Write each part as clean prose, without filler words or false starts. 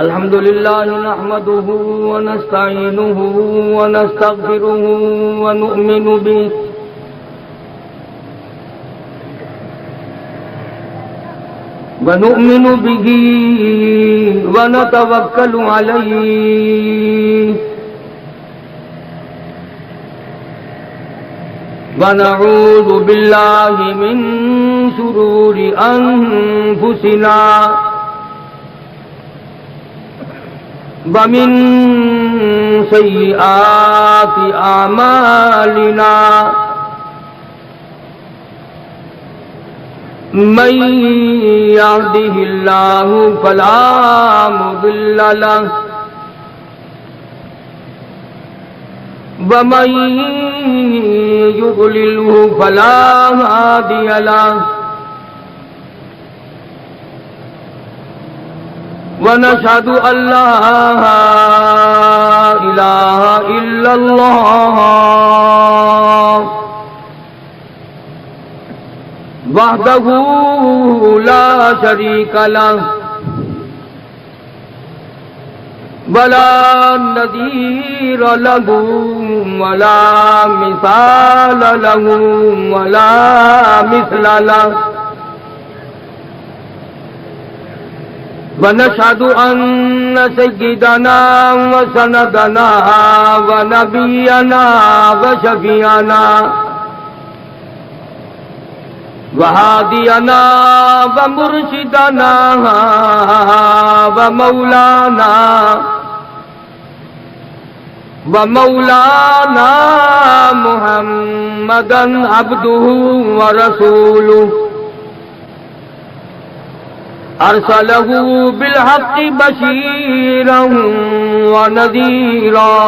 الحمد لله نحمده ونستعينه ونستغفره ونؤمن به ونتوكل عليه ونعوذ بالله من شرور أنفسنا ومن سيئات أعمالنا من يهده الله فلا مضل له ومن يضلله فلا هادي له ونشهد أن لا إله إلا الله وحده لا شريك له ولا نظير له ولا مثال له ولا مثل له ونشهد أن سيدنا وسندنا ونبينا وشفيعنا وهادينا ومرشدنا ومولانا محمدا عبده ورسوله أرسله بالحق بشيرا ونذيرا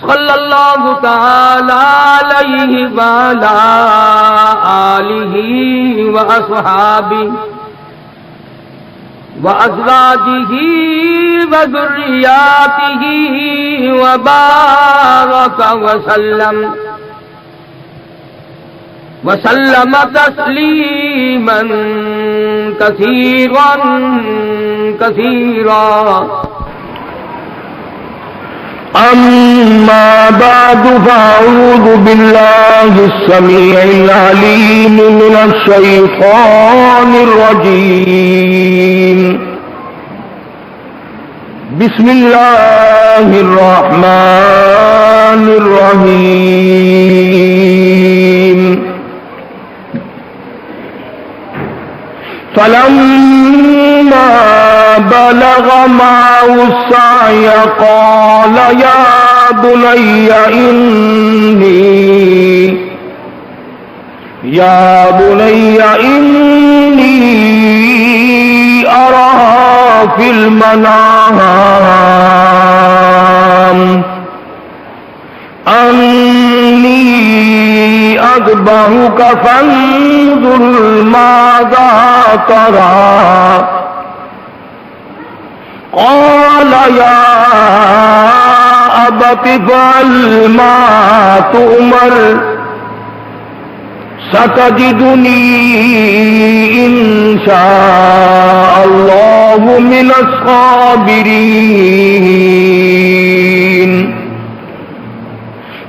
صلى الله تعالى عليه وعلى آله وأصحابه وأزواجه وذرياته وبارك وسلم تسليما كثيرا كثيرا. أما بعد فأعوذ بالله السميع العليم من الشيطان الرجيم. بسم الله الرحمن الرحيم. فلما بلغ معه السعي قال يا بني إني أرى في المنام أني أذبحك فانظر ماذا ترى. قال يا أبت افعل ما تؤمر ستجدني إن شاء الله من الصابرين.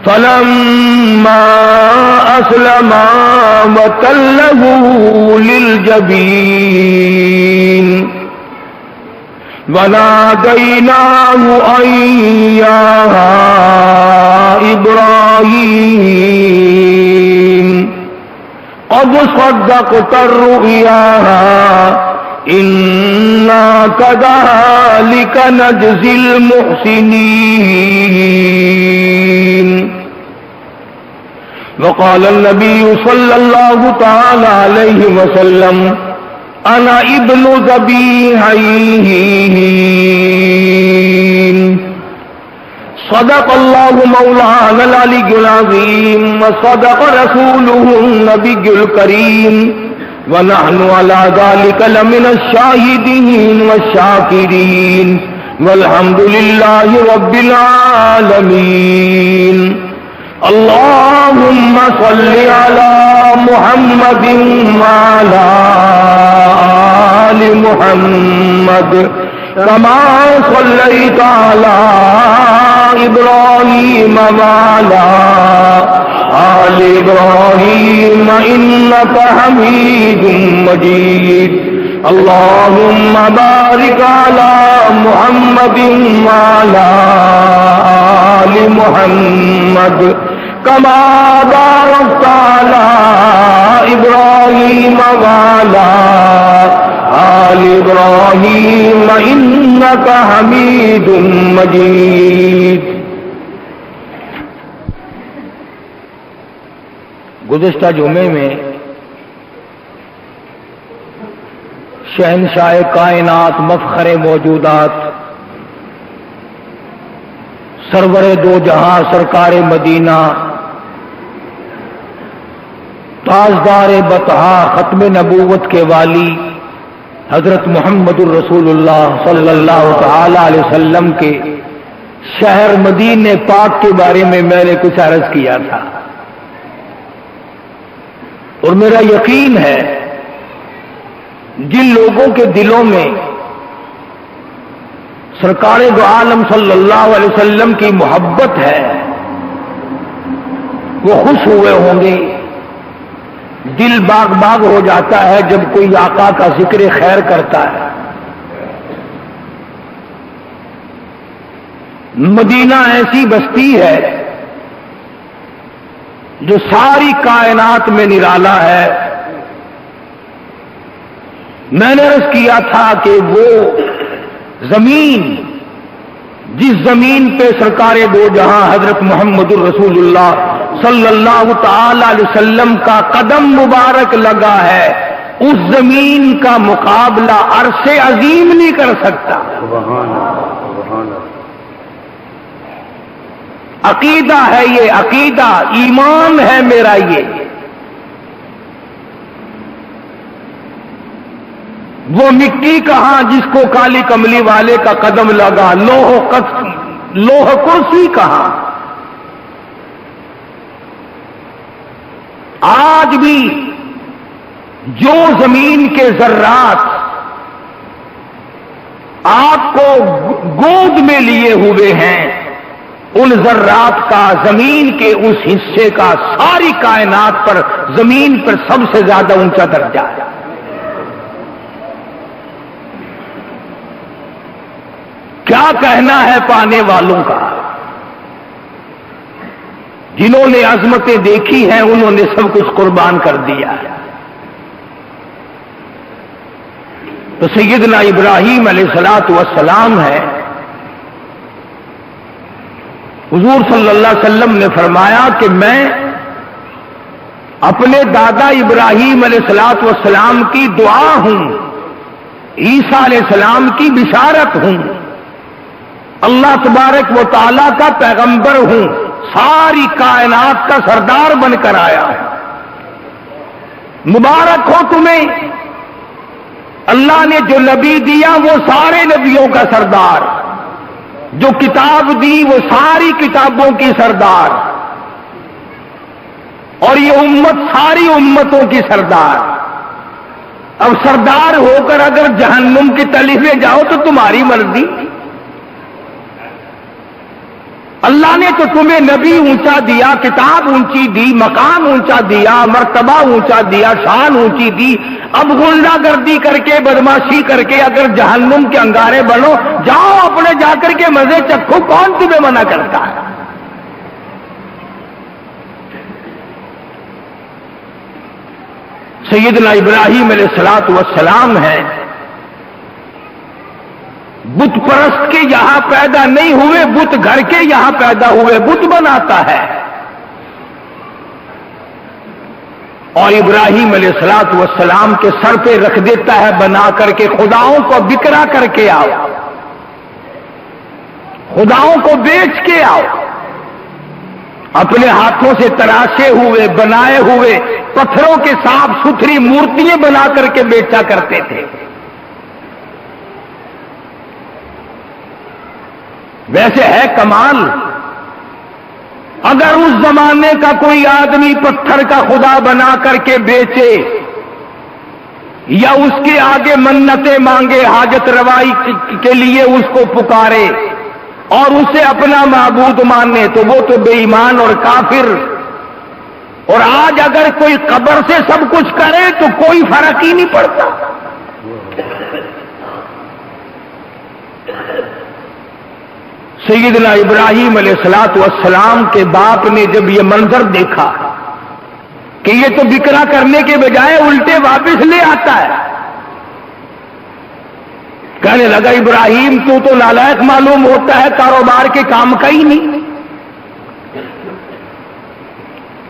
فلما أسلما وتله للجبين وناديناه أن يا إبراهيم قد صدقت الرؤيا إنا كذلك نجزي المحسنين. وقال النبي صلى الله تعالى عليه وسلم أنا ابن ذبيحين. صدق الله مولانا العلي العظيم وصدق رسوله النبي الكريم ونحن على ذلك لمن الشاهدين والشاكرين والحمد لله رب العالمين. اللهم صل على محمد وعلى آل محمد محمد كما صليت على إبراهيم وعلى آل إبراهيم إنك حميد مجيد اللهم بارك على محمد وعلى آل محمد كما باركت على إبراهيم وعلى آل إبراهيم إنك حميد مجيد. گزشتہ جمعے میں شہنشاہ کائنات مفخر موجودات سرور دو جہاں سرکار مدینہ تاجدار بطحا ختم نبوت کے والی حضرت محمد الرسول اللہ صلی اللہ تعالی علیہ وسلم کے شہر مدینہ پاک کے بارے میں نے کچھ عرض کیا تھا، اور میرا یقین ہے جن لوگوں کے دلوں میں سرکار دو عالم صلی اللہ علیہ وسلم کی محبت ہے وہ خوش ہوئے ہوں گے، دل باغ باغ ہو جاتا ہے جب کوئی آقا کا ذکر خیر کرتا ہے. مدینہ ایسی بستی ہے جو ساری کائنات میں نرالا ہے. میں نے عرض کیا تھا کہ وہ زمین جس زمین پہ سرکار دو جہاں حضرت محمد الرسول اللہ صلی اللہ تعالی علیہ وسلم کا قدم مبارک لگا ہے، اس زمین کا مقابلہ عرش عظیم نہیں کر سکتا. عقیدہ ہے یہ، عقیدہ ایمان ہے میرا یہ. وہ مٹی کہاں جس کو کالی کملی والے کا قدم لگا، لوح کرسی کہاں. آج بھی جو زمین کے ذرات آپ کو گود میں لیے ہوئے ہیں، ان ذرات کا زمین کے اس حصے کا ساری کائنات پر، زمین پر سب سے زیادہ اونچا درجہ ہے. کیا کہنا ہے پانے والوں کا؟ جنہوں نے عظمتیں دیکھی ہیں انہوں نے سب کچھ قربان کر دیا ہے. تو سیدنا ابراہیم علیہ الصلوۃ والسلام ہے، حضور صلی اللہ علیہ وسلم نے فرمایا کہ میں اپنے دادا ابراہیم علیہ الصلوۃ والسلام کی دعا ہوں، عیسیٰ علیہ السلام کی بشارت ہوں، اللہ تبارک و تعالیٰ کا پیغمبر ہوں، ساری کائنات کا سردار بن کر آیا ہے. مبارک ہو تمہیں، اللہ نے جو نبی دیا وہ سارے نبیوں کا سردار، جو کتاب دی وہ ساری کتابوں کی سردار، اور یہ امت ساری امتوں کی سردار. اب سردار ہو کر اگر جہنم کی تلی میں جاؤ تو تمہاری مرضی. اللہ نے تو تمہیں نبی اونچا دیا، کتاب اونچی دی، مقام اونچا دیا، مرتبہ اونچا دیا، شان اونچی دی. اب غنڈہ گردی کر کے، بدماشی کر کے اگر جہنم کے انگارے بنو، جاؤ اپنے جا کر کے مزے چکھو، کون تمہیں منع کرتا ہے؟ سیدنا ابراہیم علیہ الصلوۃ والسلام ہے، بت پرست کے یہاں پیدا نہیں ہوئے، بت گھر کے یہاں پیدا ہوئے، بت بناتا ہے. اور ابراہیم علیہ الصلوۃ والسلام کے سر پہ رکھ دیتا ہے بنا کر کے، خداؤں کو بکرا کر کے آؤ، خداؤں کو بیچ کے آؤ. اپنے ہاتھوں سے تراشے ہوئے، بنائے ہوئے پتھروں کے صاف ستھری مورتیاں بنا کر کے بیچا کرتے تھے. ویسے ہے کمال، اگر اس زمانے کا کوئی آدمی پتھر کا خدا بنا کر کے بیچے یا اس کے آگے منتیں مانگے، حاجت روائی کے لیے اس کو پکارے اور اسے اپنا معبود مانے تو وہ تو بے ایمان اور کافر۔ اور آج اگر کوئی قبر سے سب کچھ کرے تو کوئی فرق ہی نہیں پڑتا۔ سیدنا ابراہیم علیہ الصلوۃ والسلام کے باپ نے جب یہ منظر دیکھا کہ یہ تو بکرا کرنے کے بجائے الٹے واپس لے آتا ہے، کہنے لگا ابراہیم تو نالائق معلوم ہوتا ہے، کاروبار کے کام کا ہی نہیں۔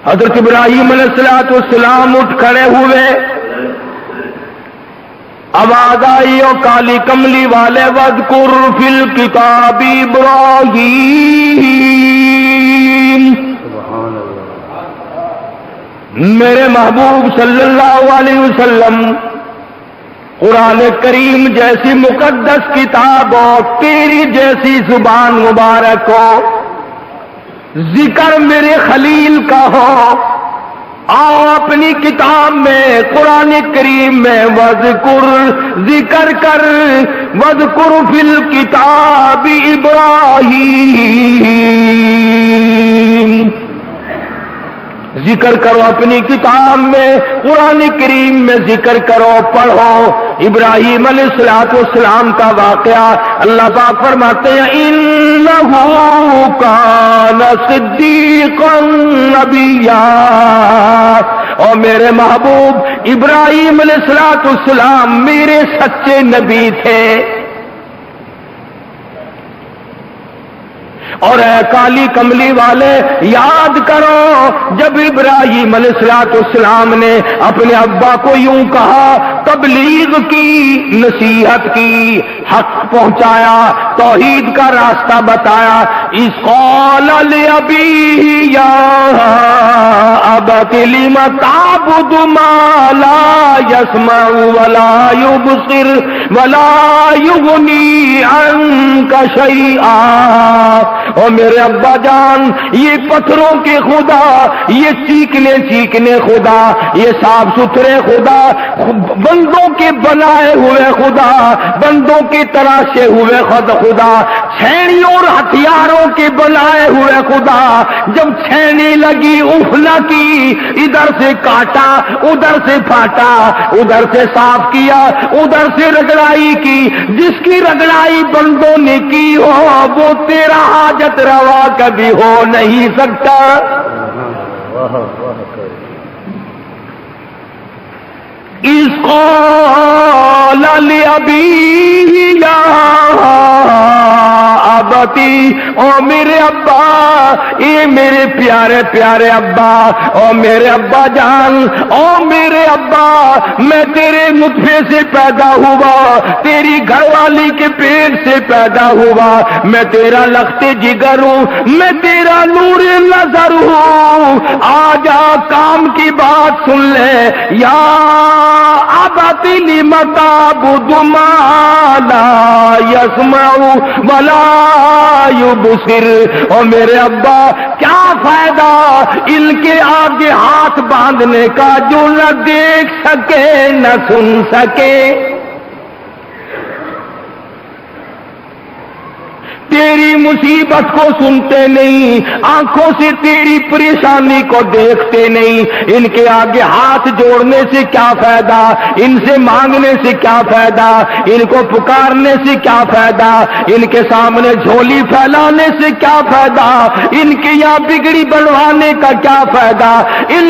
حضرت ابراہیم علیہ الصلوۃ والسلام اٹھ کھڑے ہوئے، آواز آئی او کالی کملی والے وذکر فی الکتاب ابراہیم، میرے محبوب صلی اللہ علیہ وسلم قرآن کریم جیسی مقدس کتاب ہو، تیری جیسی زبان مبارک ہو، ذکر میرے خلیل کا ہو، آؤ اپنی کتاب میں قرآن کریم میں وذکر ذکر کر، وذکر فی الکتاب ابراہیم، ذکر کرو اپنی کتاب میں، قرآن کریم میں ذکر کرو، پڑھو ابراہیم علیہ الصلوۃ والسلام کا واقعہ۔ اللہ پاک فرماتے ہیں انہ کان صدیقا نبیا، اور میرے محبوب ابراہیم علیہ الصلوۃ والسلام میرے سچے نبی تھے۔ اور اے کالی کملی والے یاد کرو جب ابراہیم علیہ الصلوۃ والسلام نے اپنے ابا کو یوں کہا، تبلیغ کی، نصیحت کی، حق پہنچایا، توحید کا راستہ بتایا، اذ قال لأبیہ یا ابت لم تعبد ما لا يسمع ولا يبصر ولا يغنی عنک شیئا، اور میرے ابا جان یہ پتھروں کے خدا، یہ چیکنے خدا، یہ صاف ستھرے خدا، بندوں کے بنائے ہوئے خدا، بندوں کے تراشے ہوئے خدا، چھینیوں اور ہتھیاروں کے بنائے ہوئے خدا، جب چھینی لگی اف نہ کی، ادھر سے کاٹا، ادھر سے پھاٹا، ادھر سے صاف کیا، ادھر سے رگڑائی کی، جس کی رگڑائی بندوں نے کی ہو وہ تیرا حاجت روا کبھی ہو نہیں سکتا۔ اذ قال لأبیہ یا ابتی، او میرے ابا، اے میرے پیارے پیارے ابا، او میرے ابا جان، او میرے ابا، میں تیرے نطفے سے پیدا ہوا، تیری گھر والی کے پیٹ سے پیدا ہوا، میں تیرا لخت جگر ہوں، میں تیرا نور نظر ہوں، آجا کام کی بات سن لے، یا ابت لم تعبد ما لا يسمع ولا يبصر، اور میرے ابا کیا فائدہ ان کے آگے ہاتھ باندھنے کا جو نہ دیکھ سکے نہ سن سکے، تیری مصیبت کو سنتے نہیں، آنکھوں سے تیری پریشانی کو دیکھتے نہیں، ان کے آگے ہاتھ جوڑنے سے کیا فائدہ، ان سے مانگنے سے کیا فائدہ، ان کو پکارنے سے کیا فائدہ، ان کے سامنے جھولی پھیلانے سے کیا فائدہ، ان کے یہاں بگڑی بنوانے کا کیا فائدہ، ان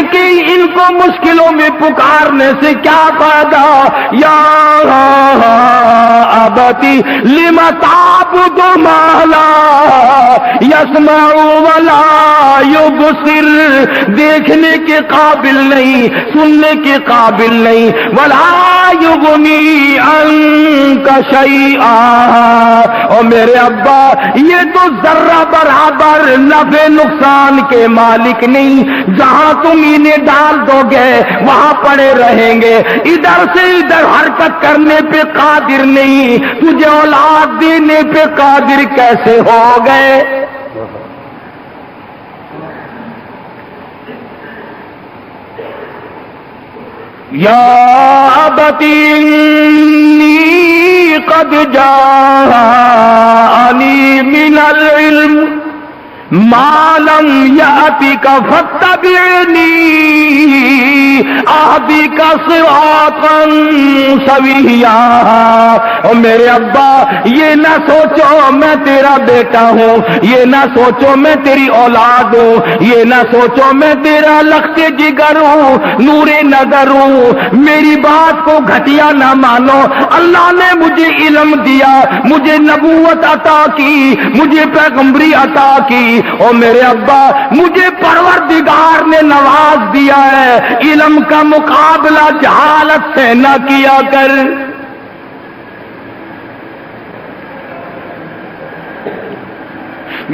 کو مشکلوں میں پکارنے سے کیا فائدہ، یا ابتی لم تعبد ما لا يسمع ولا يبصر، دیکھنے کے قابل نہیں، سننے کے قابل نہیں، ولا يغني عنك شيئا، اور میرے ابا یہ تو ذرہ برابر نفع نقصان کے مالک نہیں، جہاں تم انہیں ڈال دو گے وہاں پڑے رہیں گے، ادھر سے ادھر حرکت کرنے پہ قادر نہیں، تجھے اولاد دینے پہ قادر کیسے ہو گئے؟ یا ابتی انی قد جاءنی من العلم ما لم یأتک فاتبعنی اہدک صراطا سویا۔ اور میرے ابا یہ نہ سوچو میں تیرا بیٹا ہوں، یہ نہ سوچو میں تیری اولاد ہوں، یہ نہ سوچو میں تیرا لخت جگر ہوں، نور نظر ہوں، میری بات کو گھٹیا نہ مانو۔ اللہ نے مجھے علم دیا، مجھے نبوت عطا کی، مجھے پیغمبری عطا کی، اور میرے ابا مجھے پروردگار نے نواز دیا ہے، علم کا مقابلہ جہالت سے نہ کیا کر۔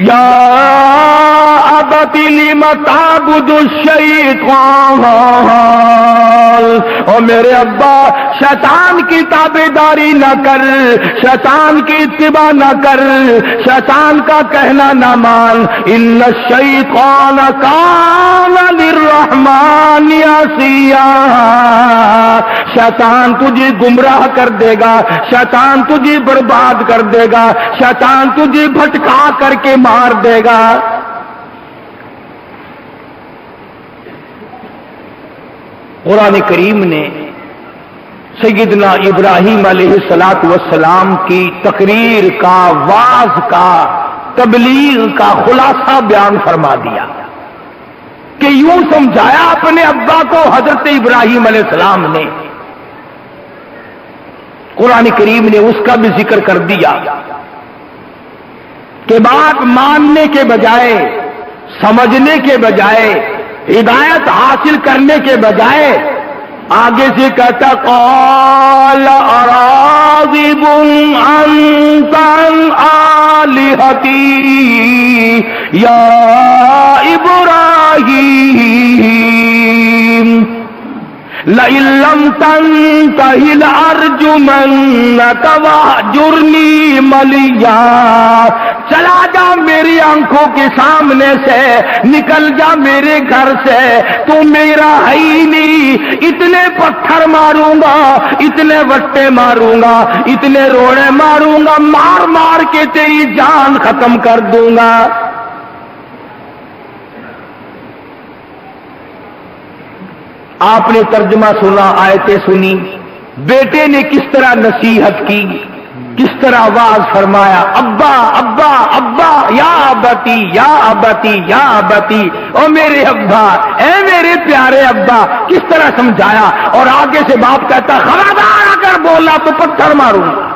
یا ابت لم تعبد الشیطان، اور میرے ابا شیطان کی تابعداری نہ کر، شیطان کی اتباع نہ کر، شیطان کا کہنا نہ مان۔ ان الشیطان کان للرحمن عصیا، شیطان تجھے گمراہ کر دے گا، شیطان تجھے برباد کر دے گا، شیطان تجھے بھٹکا کر کے مار دے گا۔ قرآن کریم نے سیدنا ابراہیم علیہ السلام کی تقریر کا، واعظ کا، تبلیغ کا خلاصہ بیان فرما دیا کہ یوں سمجھایا اپنے ابا کو حضرت ابراہیم علیہ السلام نے۔ قرآن کریم نے اس کا بھی ذکر کر دیا کہ بات ماننے کے بجائے، سمجھنے کے بجائے، ہدایت حاصل کرنے کے بجائے آگے سے کہتا قال اراغب انت عن آلہتی یا ابراہیم لئن لم تنتہ لأرجمنک واہجرنی ملیا۔ چلا جا میری آنکھوں کے سامنے سے، نکل جا میرے گھر سے، تو میرا ہے ہی نہیں۔ اتنے پتھر ماروں گا، اتنے وٹے ماروں گا، اتنے روڑے ماروں گا، مار مار کے تیری جان ختم کر دوں گا۔ آپ نے ترجمہ سنا، آیتیں سنی، بیٹے نے کس طرح نصیحت کی، کس طرح آواز فرمایا، ابا ابا ابا، یا ابتی یا ابتی یا ابتی، او میرے ابا، اے میرے پیارے ابا، کس طرح سمجھایا۔ اور آگے سے باپ کہتا خبردار اگر بولا تو پتھر ماروں گا۔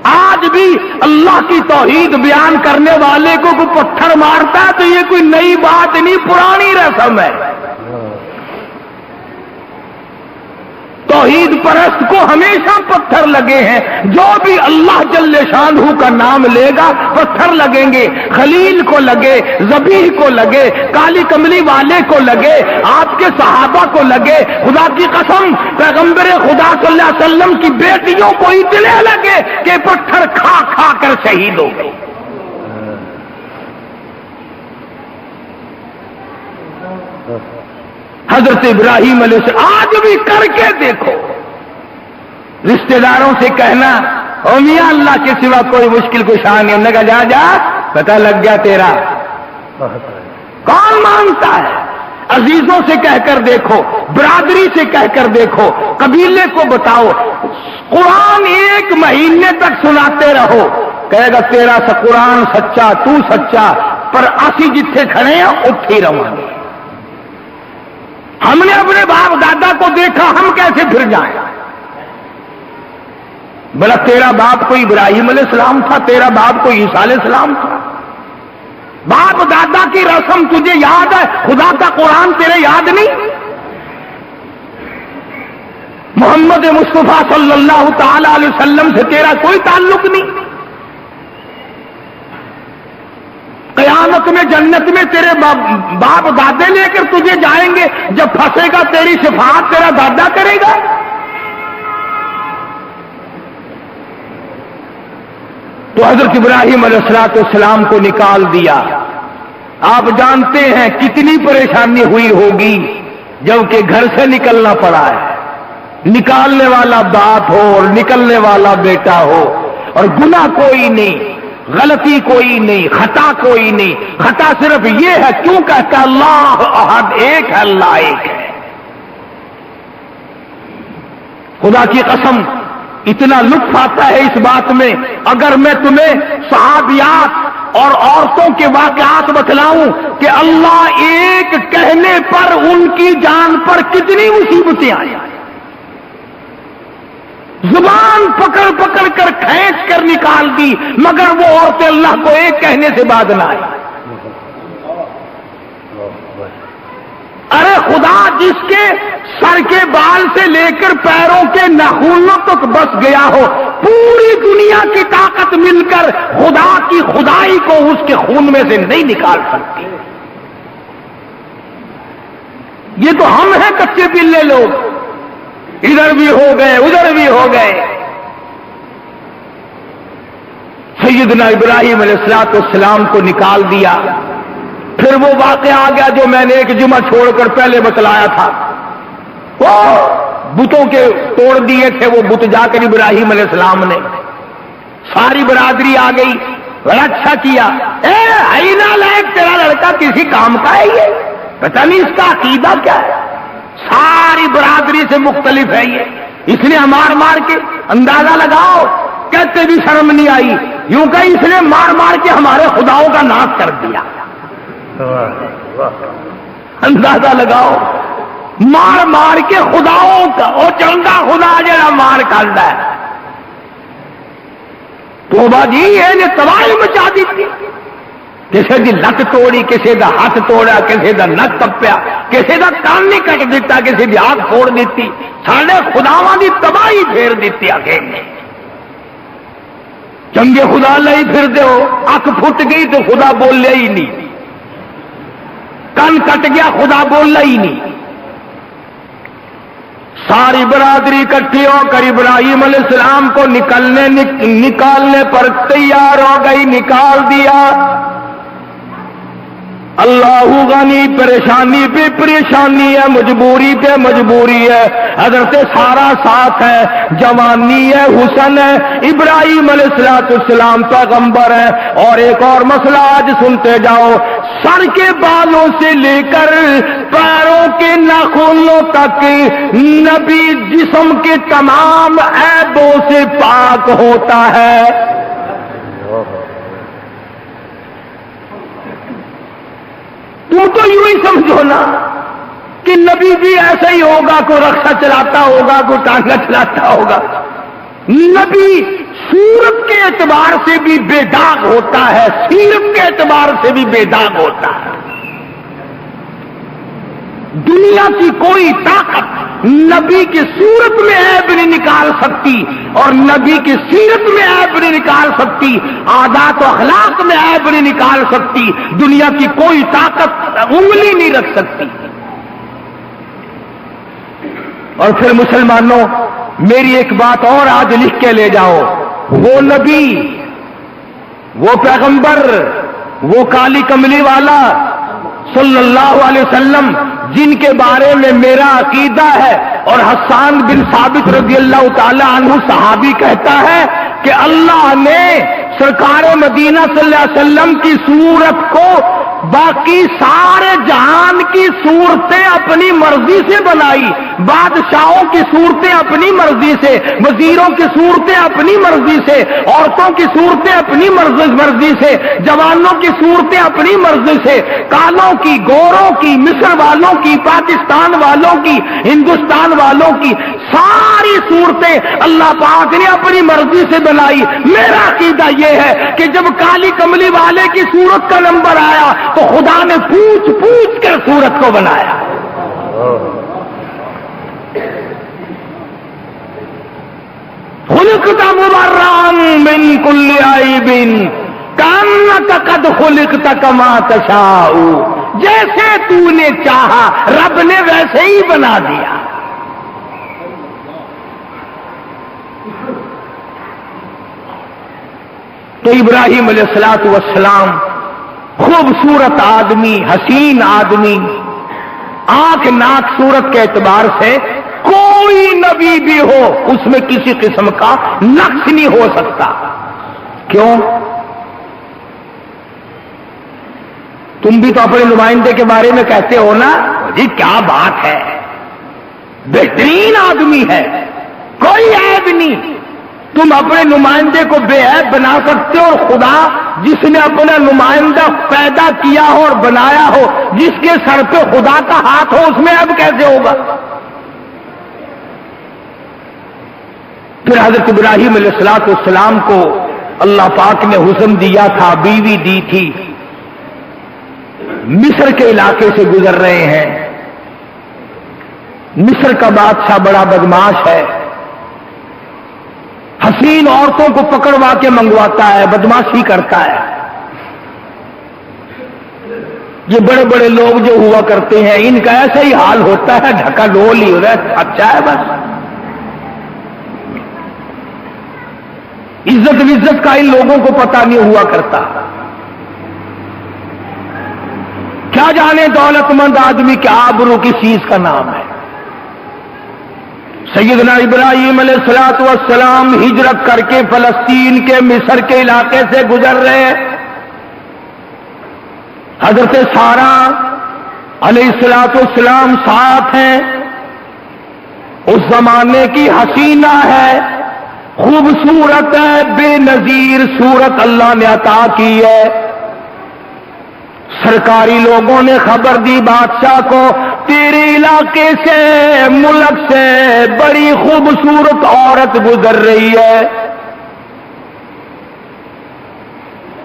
آج بھی اللہ کی توحید بیان کرنے والے کو کوئی پتھر مارتا ہے تو یہ کوئی نئی بات نہیں، پرانی رسم ہے۔ توحید پرست کو ہمیشہ پتھر لگے ہیں، جو بھی اللہ جل شانہ کا نام لے گا پتھر لگیں گے، خلیل کو لگے، ذبیح کو لگے، کالی کملی والے کو لگے، آپ کے صحابہ کو لگے، خدا کی قسم پیغمبر خدا صلی اللہ علیہ وسلم کی بیٹیوں کو اتنے لگے کہ پتھر کھا کھا کر شہید ہو گئے۔ حضرت ابراہیم علیہ السلام آج بھی کر کے دیکھو، رشتہ داروں سے کہنا او میاں اللہ کے سوا کوئی مشکل کشا نہیں، انہوں نے کہا جا جا پتہ لگ گیا تیرا، کون مانتا ہے؟ عزیزوں سے کہہ کر دیکھو، برادری سے کہہ کر دیکھو، قبیلے کو بتاؤ، قرآن ایک مہینے تک سناتے رہو، کہے گا تیرا سا قرآن سچا، تو سچا، پر اسی جتھے کھڑے ہیں اٹھ ہی رہو۔ ہم نے اپنے باپ دادا کو دیکھا، ہم کیسے پھر جائیں؟ بلا تیرا باپ کوئی ابراہیم علیہ السلام تھا، تیرا باپ کوئی عیسیٰ علیہ السلام تھا؟ باپ دادا کی رسم تجھے یاد ہے، خدا کا قرآن تیرے یاد نہیں؟ محمد مصطفیٰ صلی اللہ تعالی علیہ وسلم سے تیرا کوئی تعلق نہیں؟ قیامت میں جنت میں تیرے باپ دادے لے کر تجھے جائیں گے، جب پھنسے گا تیری شفاعت تیرا دادا کرے گا؟ تو حضرت ابراہیم علیہ السلام کو نکال دیا، آپ جانتے ہیں کتنی پریشانی ہوئی ہوگی جبکہ گھر سے نکلنا پڑا ہے، نکالنے والا باپ ہو اور نکلنے والا بیٹا ہو، اور گناہ کوئی نہیں، غلطی کوئی نہیں، خطا کوئی نہیں، خطا صرف یہ ہے کیوں کہتا اللہ احد ایک ہے، اللہ ایک ہے۔ خدا کی قسم اتنا لطف آتا ہے اس بات میں، اگر میں تمہیں صحابیات اور عورتوں کے واقعات بتلاؤں کہ اللہ ایک کہنے پر ان کی جان پر کتنی مصیبتیں آئی، زبان پکڑ پکڑ کر کھینچ کر نکال دی، مگر وہ عورتیں اللہ کو ایک کہنے سے بعد نہ آئی۔ ارے خدا جس کے سر کے بال سے لے کر پیروں کے ناخنوں تک بس گیا ہو، پوری دنیا کی طاقت مل کر خدا کی خدائی کو اس کے خون میں سے نہیں نکال سکتی۔ یہ تو ہم ہیں کچے پلے لوگ، ادھر بھی ہو گئے ادھر بھی ہو گئے۔ سیدنا ابراہیم علیہ السلام کو نکال دیا۔ پھر وہ واقعہ آ گیا جو میں نے ایک جمعہ چھوڑ کر پہلے بتلایا تھا، وہ بتوں کے توڑ دیے تھے، وہ بت جا کر ابراہیم علیہ السلام نے، ساری برادری آ گئی، بڑا اچھا کیا، اینا لائق تیرا لڑکا کسی کام کا ہے، یہ پتہ نہیں اس کا عقیدہ کیا ہے، ساری برادری سے مختلف ہے یہ، اس نے مار مار کے اندازہ لگاؤ، کہتے بھی شرم نہیں آئی، یوں کہ اس نے مار مار کے ہمارے خداؤں کا ناش کر دیا۔ اندازہ لگاؤ، مار مار کے خداؤں کا، وہ چنگا خدا جڑا مار کرتا ہے، توبہ جی یہ تباہی مچا دی، کسی دی لت توڑی، کسی دا ہاتھ توڑا، کسی دا نک کپیا، کسی دا کان نہیں کٹ دیتا، کسی دی آنکھ پھوڑ دیتی، سارے خداواں دی تباہی پھیر دیتی آگے نے۔ چنگے خدا لئی پھر دے ہو، اکھ پھٹ گئی تو خدا بولے ہی نہیں، کان کٹ گیا خدا بولنا ہی نہیں۔ ساری برادری اکٹھی ہو کر ابراہیم علیہ السلام کو نکالنے پر تیار ہو گئی، نکال دیا۔ اللہ غنی، پریشانی پہ پریشانی ہے، مجبوری پہ مجبوری ہے، حضرت سارا ساتھ ہے، جوانی ہے، حسن ہے، ابراہیم علیہ السلام پیغمبر ہے۔ اور ایک اور مسئلہ آج سنتے جاؤ، سر کے بالوں سے لے کر پیروں کے ناخنوں تک نبی جسم کے تمام عیبوں سے پاک ہوتا ہے۔ تم تو یوں ہی سمجھو نا کہ نبی بھی ایسا ہی ہوگا، کوئی رکشہ چلاتا ہوگا، کوئی ٹانگا چلاتا ہوگا۔ نبی صورت کے اعتبار سے بھی بے داغ ہوتا ہے، سیرت کے اعتبار سے بھی بے داغ ہوتا ہے۔ دنیا کی کوئی طاقت نبی کی صورت میں عیب نہیں نکال سکتی، اور نبی کی سیرت میں عیب نہیں نکال سکتی، عادات و اخلاق میں عیب نہیں نکال سکتی، دنیا کی کوئی طاقت انگلی نہیں رکھ سکتی۔ اور پھر مسلمانوں میری ایک بات اور آج لکھ کے لے جاؤ، وہ نبی، وہ پیغمبر، وہ کالی کملی والا صلی اللہ علیہ وسلم جن کے بارے میں میرا عقیدہ ہے، اور حسان بن ثابت رضی اللہ تعالی عنہ صحابی کہتا ہے کہ اللہ نے سرکار مدینہ صلی اللہ علیہ وسلم کی صورت کو باقی سارے جہان کی صورتیں اپنی مرضی سے بنائی، بادشاہوں کی صورتیں اپنی مرضی سے، وزیروں کی صورتیں اپنی مرضی سے، عورتوں کی صورتیں اپنی مرضی سے، جوانوں کی صورتیں اپنی مرضی سے، کالوں کی، گوروں کی، مصر والوں کی، پاکستان والوں کی، ہندوستان والوں کی، ساری صورتیں اللہ پاک نے اپنی مرضی سے بنائی۔ میرا عقیدہ یہ ہے کہ جب کالی کملی والے کی صورت کا نمبر آیا تو خدا نے پوچھ پوچھ کر صورت کو بنایا۔ خلقت مبرأ من کل عیب کانک قد خلقت کما تشاء، جیسے تو نے چاہا رب نے ویسے ہی بنا دیا۔ تو ابراہیم علیہ السلام خوبصورت آدمی، حسین آدمی، آنکھ ناک صورت کے اعتبار سے کوئی نبی بھی ہو اس میں کسی قسم کا نقص نہیں ہو سکتا۔ کیوں؟ تم بھی تو اپنے نمائندے کے بارے میں کہتے ہو نا، جی کیا بات ہے، بہترین آدمی ہے، کوئی عیب نہیں۔ تم اپنے نمائندے کو بے عیب بنا سکتے ہو، اور خدا جس نے اپنا نمائندہ پیدا کیا ہو اور بنایا ہو، جس کے سر پہ خدا کا ہاتھ ہو، اس میں عیب کیسے ہوگا؟ پھر حضرت ابراہیم علیہ السلام کو اللہ پاک نے حسن دیا تھا، بیوی دی تھی، مصر کے علاقے سے گزر رہے ہیں۔ مصر کا بادشاہ بڑا بدماش ہے، حسین عورتوں کو پکڑوا کے منگواتا ہے، بدماشی کرتا ہے۔ یہ بڑے بڑے لوگ جو ہوا کرتے ہیں ان کا ایسا ہی حال ہوتا ہے، ڈھکا ڈول ہی ہو رہا ہے، اچھا ہے بس۔ عزت وزت کا ان لوگوں کو پتہ نہیں ہوا کرتا، کیا جانے دولت مند آدمی کیا آبرو کس چیز کا نام ہے۔ سیدنا ابراہیم علیہ السلام ہجرت کر کے فلسطین کے مصر کے علاقے سے گزر رہے، حضرت سارہ علیہ السلام ساتھ ہیں، اس زمانے کی حسینہ ہے، خوبصورت ہے، بے نظیر صورت اللہ نے عطا کی ہے۔ سرکاری لوگوں نے خبر دی بادشاہ کو، تیرے علاقے سے، ملک سے بڑی خوبصورت عورت گزر رہی ہے،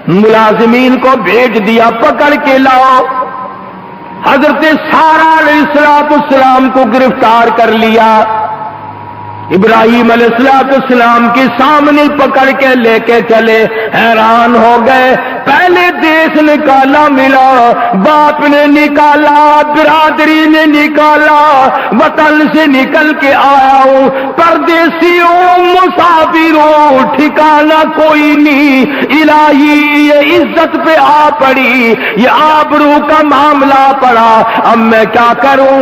ملازمین کو بھیج دیا، پکڑ کے لاؤ۔ حضرت سارہ علیہ السلام کو گرفتار کر لیا، ابراہیم علیہ السلام کے سامنے پکڑ کے لے کے چلے، حیران ہو گئے، پہلے دیش نکالا ملا، باپ نے نکالا، برادری نے نکالا، وطن سے نکل کے آیا ہوں، پردیسیوں مسافروں، ٹھکانا کوئی نہیں، الہی یہ عزت پہ آ پڑی، یہ آبرو کا معاملہ پڑا، اب میں کیا کروں؟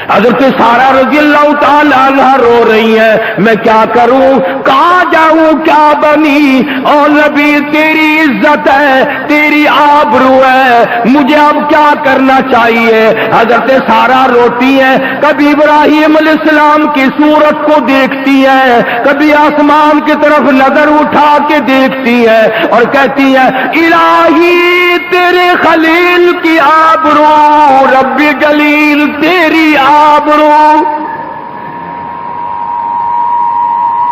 حضرت سارہ رضی اللہ تعالی عنہ رو رہی ہیں، میں کیا کروں، کہاں جاؤں، کیا بنی، اور نبی تیری عزت ہے، تیری آبرو ہے، مجھے اب کیا کرنا چاہیے؟ حضرت سارہ روتی ہیں، کبھی ابراہیم علیہ السلام کی صورت کو دیکھتی ہیں، کبھی آسمان کی طرف نظر اٹھا کے دیکھتی ہیں اور کہتی ہیں، الہی تیرے خلیل کی آبرو، رب جلیل تیری آبرو،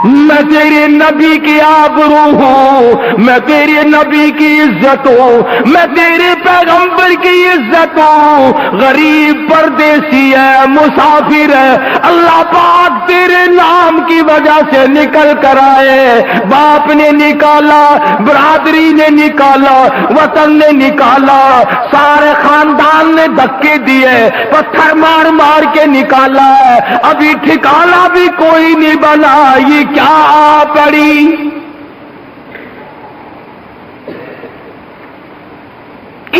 میں تیرے نبی کی آبرو ہوں، میں تیرے نبی کی عزت ہوں، میں تیرے پیغمبر کی عزت ہوں، غریب پردیسی ہے، مسافر ہے، اللہ پاک تیرے نام کی وجہ سے نکل کر آئے، باپ نے نکالا، برادری نے نکالا، وطن نے نکالا، سارے خاندان نے دھکے دیے، پتھر مار مار کے نکالا ہے، ابھی ٹھکانا بھی کوئی نہیں بنا، یہ کیا آ پڑی؟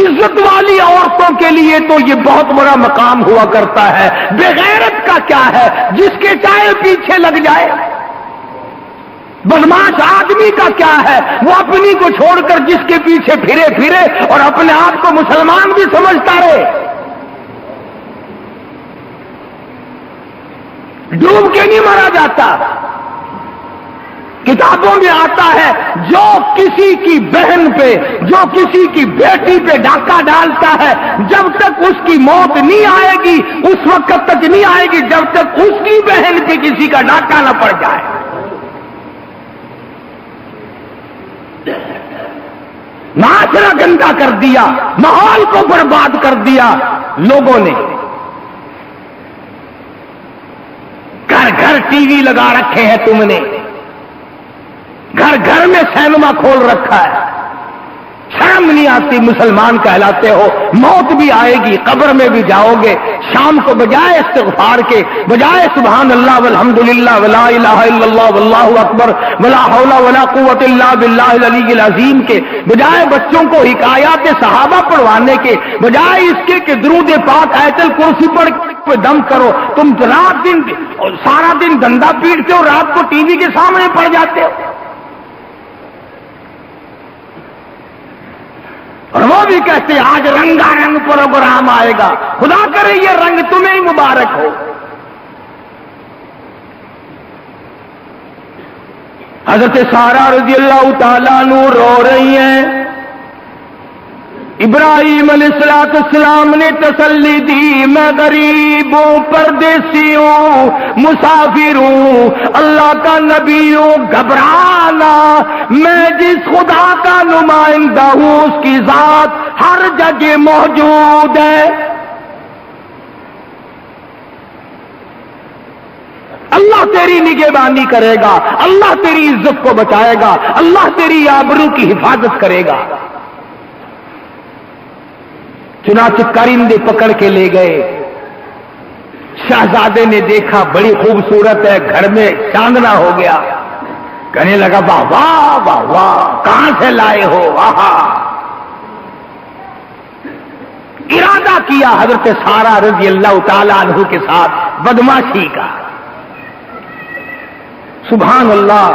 عزت والی عورتوں کے لیے تو یہ بہت بڑا مقام ہوا کرتا ہے، بغیرت کا کیا ہے جس کے چاہے پیچھے لگ جائے؟ بدماش آدمی کا کیا ہے وہ اپنی کو چھوڑ کر جس کے پیچھے پھرے اور اپنے آپ کو مسلمان بھی سمجھتا رہے؟ ڈوب کے نہیں مارا جاتا۔ کتابوں میں آتا ہے جو کسی کی بہن پہ، جو کسی کی بیٹی پہ ڈاکہ ڈالتا ہے، جب تک اس کی موت نہیں آئے گی، اس وقت تک نہیں آئے گی جب تک اس کی بہن پہ کسی کا ڈاکہ نہ پڑ جائے۔ معاشرہ گندا کر دیا، ماحول کو برباد کر دیا لوگوں نے، گھر گھر ٹی وی لگا رکھے ہیں تم نے، گھر گھر میں سینما کھول رکھا ہے، شرم شرم نہیں آتی؟ مسلمان کہلاتے ہو، موت بھی آئے گی، قبر میں بھی جاؤ گے، شام کو بجائے استغفار کے، بجائے سبحان اللہ والحمدللہ ولا الہ الا اللہ واللہ اکبر ولا حول ولا قوت الا باللہ العلی العظیم کے، بجائے بچوں کو حکایات صحابہ پڑھوانے کے، بجائے اس کے کہ درود پاک آیت الکرسی پڑھ کے دم کرو، تم رات دن سارا دن دندا پیٹتے ہو، رات کو ٹی وی کے سامنے پڑ جاتے ہو، اور وہ بھی کہتے ہیں آج رنگا رنگ پروگرام آئے گا، خدا کرے یہ رنگ تمہیں ہی مبارک ہو۔ حضرت سارہ رضی اللہ تعالیٰ عنہ رو رہی ہیں، ابراہیم علیہ السلام نے تسلی دی، میں غریب ہوں، پردیسی ہوں، مسافر ہوں، اللہ کا نبی ہوں، گھبرانا، میں جس خدا کا نمائندہ ہوں اس کی ذات ہر جگہ موجود ہے، اللہ تیری نگہبانی کرے گا، اللہ تیری عزت کو بچائے گا، اللہ تیری آبرو کی حفاظت کرے گا۔ چنانچہ کرندے پکڑ کے لے گئے، شہزادے نے دیکھا بڑی خوبصورت ہے، گھر میں چاندنا ہو گیا، کہنے لگا واہ واہ واہ واہ، کہاں سے لائے ہو؟ واہ، ارادہ کیا حضرت سارہ رضی اللہ تعالی عنہ کے ساتھ بدماشی کا۔ سبحان اللہ،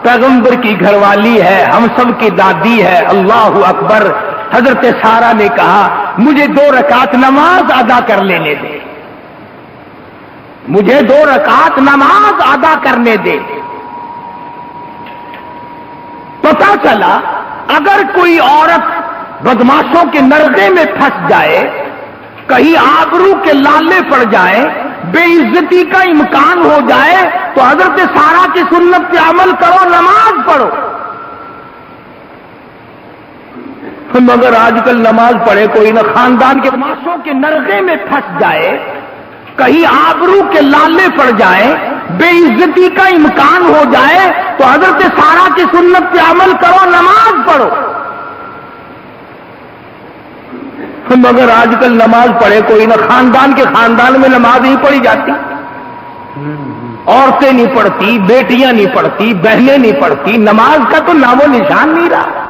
پیغمبر کی گھر والی ہے، ہم سب کی دادی ہے، اللہ اکبر۔ حضرت سارہ نے کہا مجھے 2 رکعت نماز ادا کر لینے دے، مجھے 2 رکعت نماز ادا کرنے دے۔ پتا چلا اگر کوئی عورت بدماشوں کے نرغے میں پھنس جائے، کہیں آبرو کے لالے پڑ جائیں، بے عزتی کا امکان ہو جائے، تو حضرت سارہ کی سنت پہ عمل کرو، نماز پڑھو۔ مگر آج کل نماز پڑھے کوئی نہ، خاندان کے بدماشوں کے نرغے میں پھنس جائے، کہیں آبرو کے لالے پڑ جائے، بے عزتی کا امکان ہو جائے، تو حضرت سارہ کی سنت پہ عمل کرو، نماز پڑھو۔ مگر آج کل نماز پڑھے کوئی نہ، خاندان میں نماز نہیں پڑھی جاتی، عورتیں نہیں پڑھتی، بیٹیاں نہیں پڑھتی، بہنیں نہیں پڑھتی، نماز کا تو نام و نشان نہیں رہا۔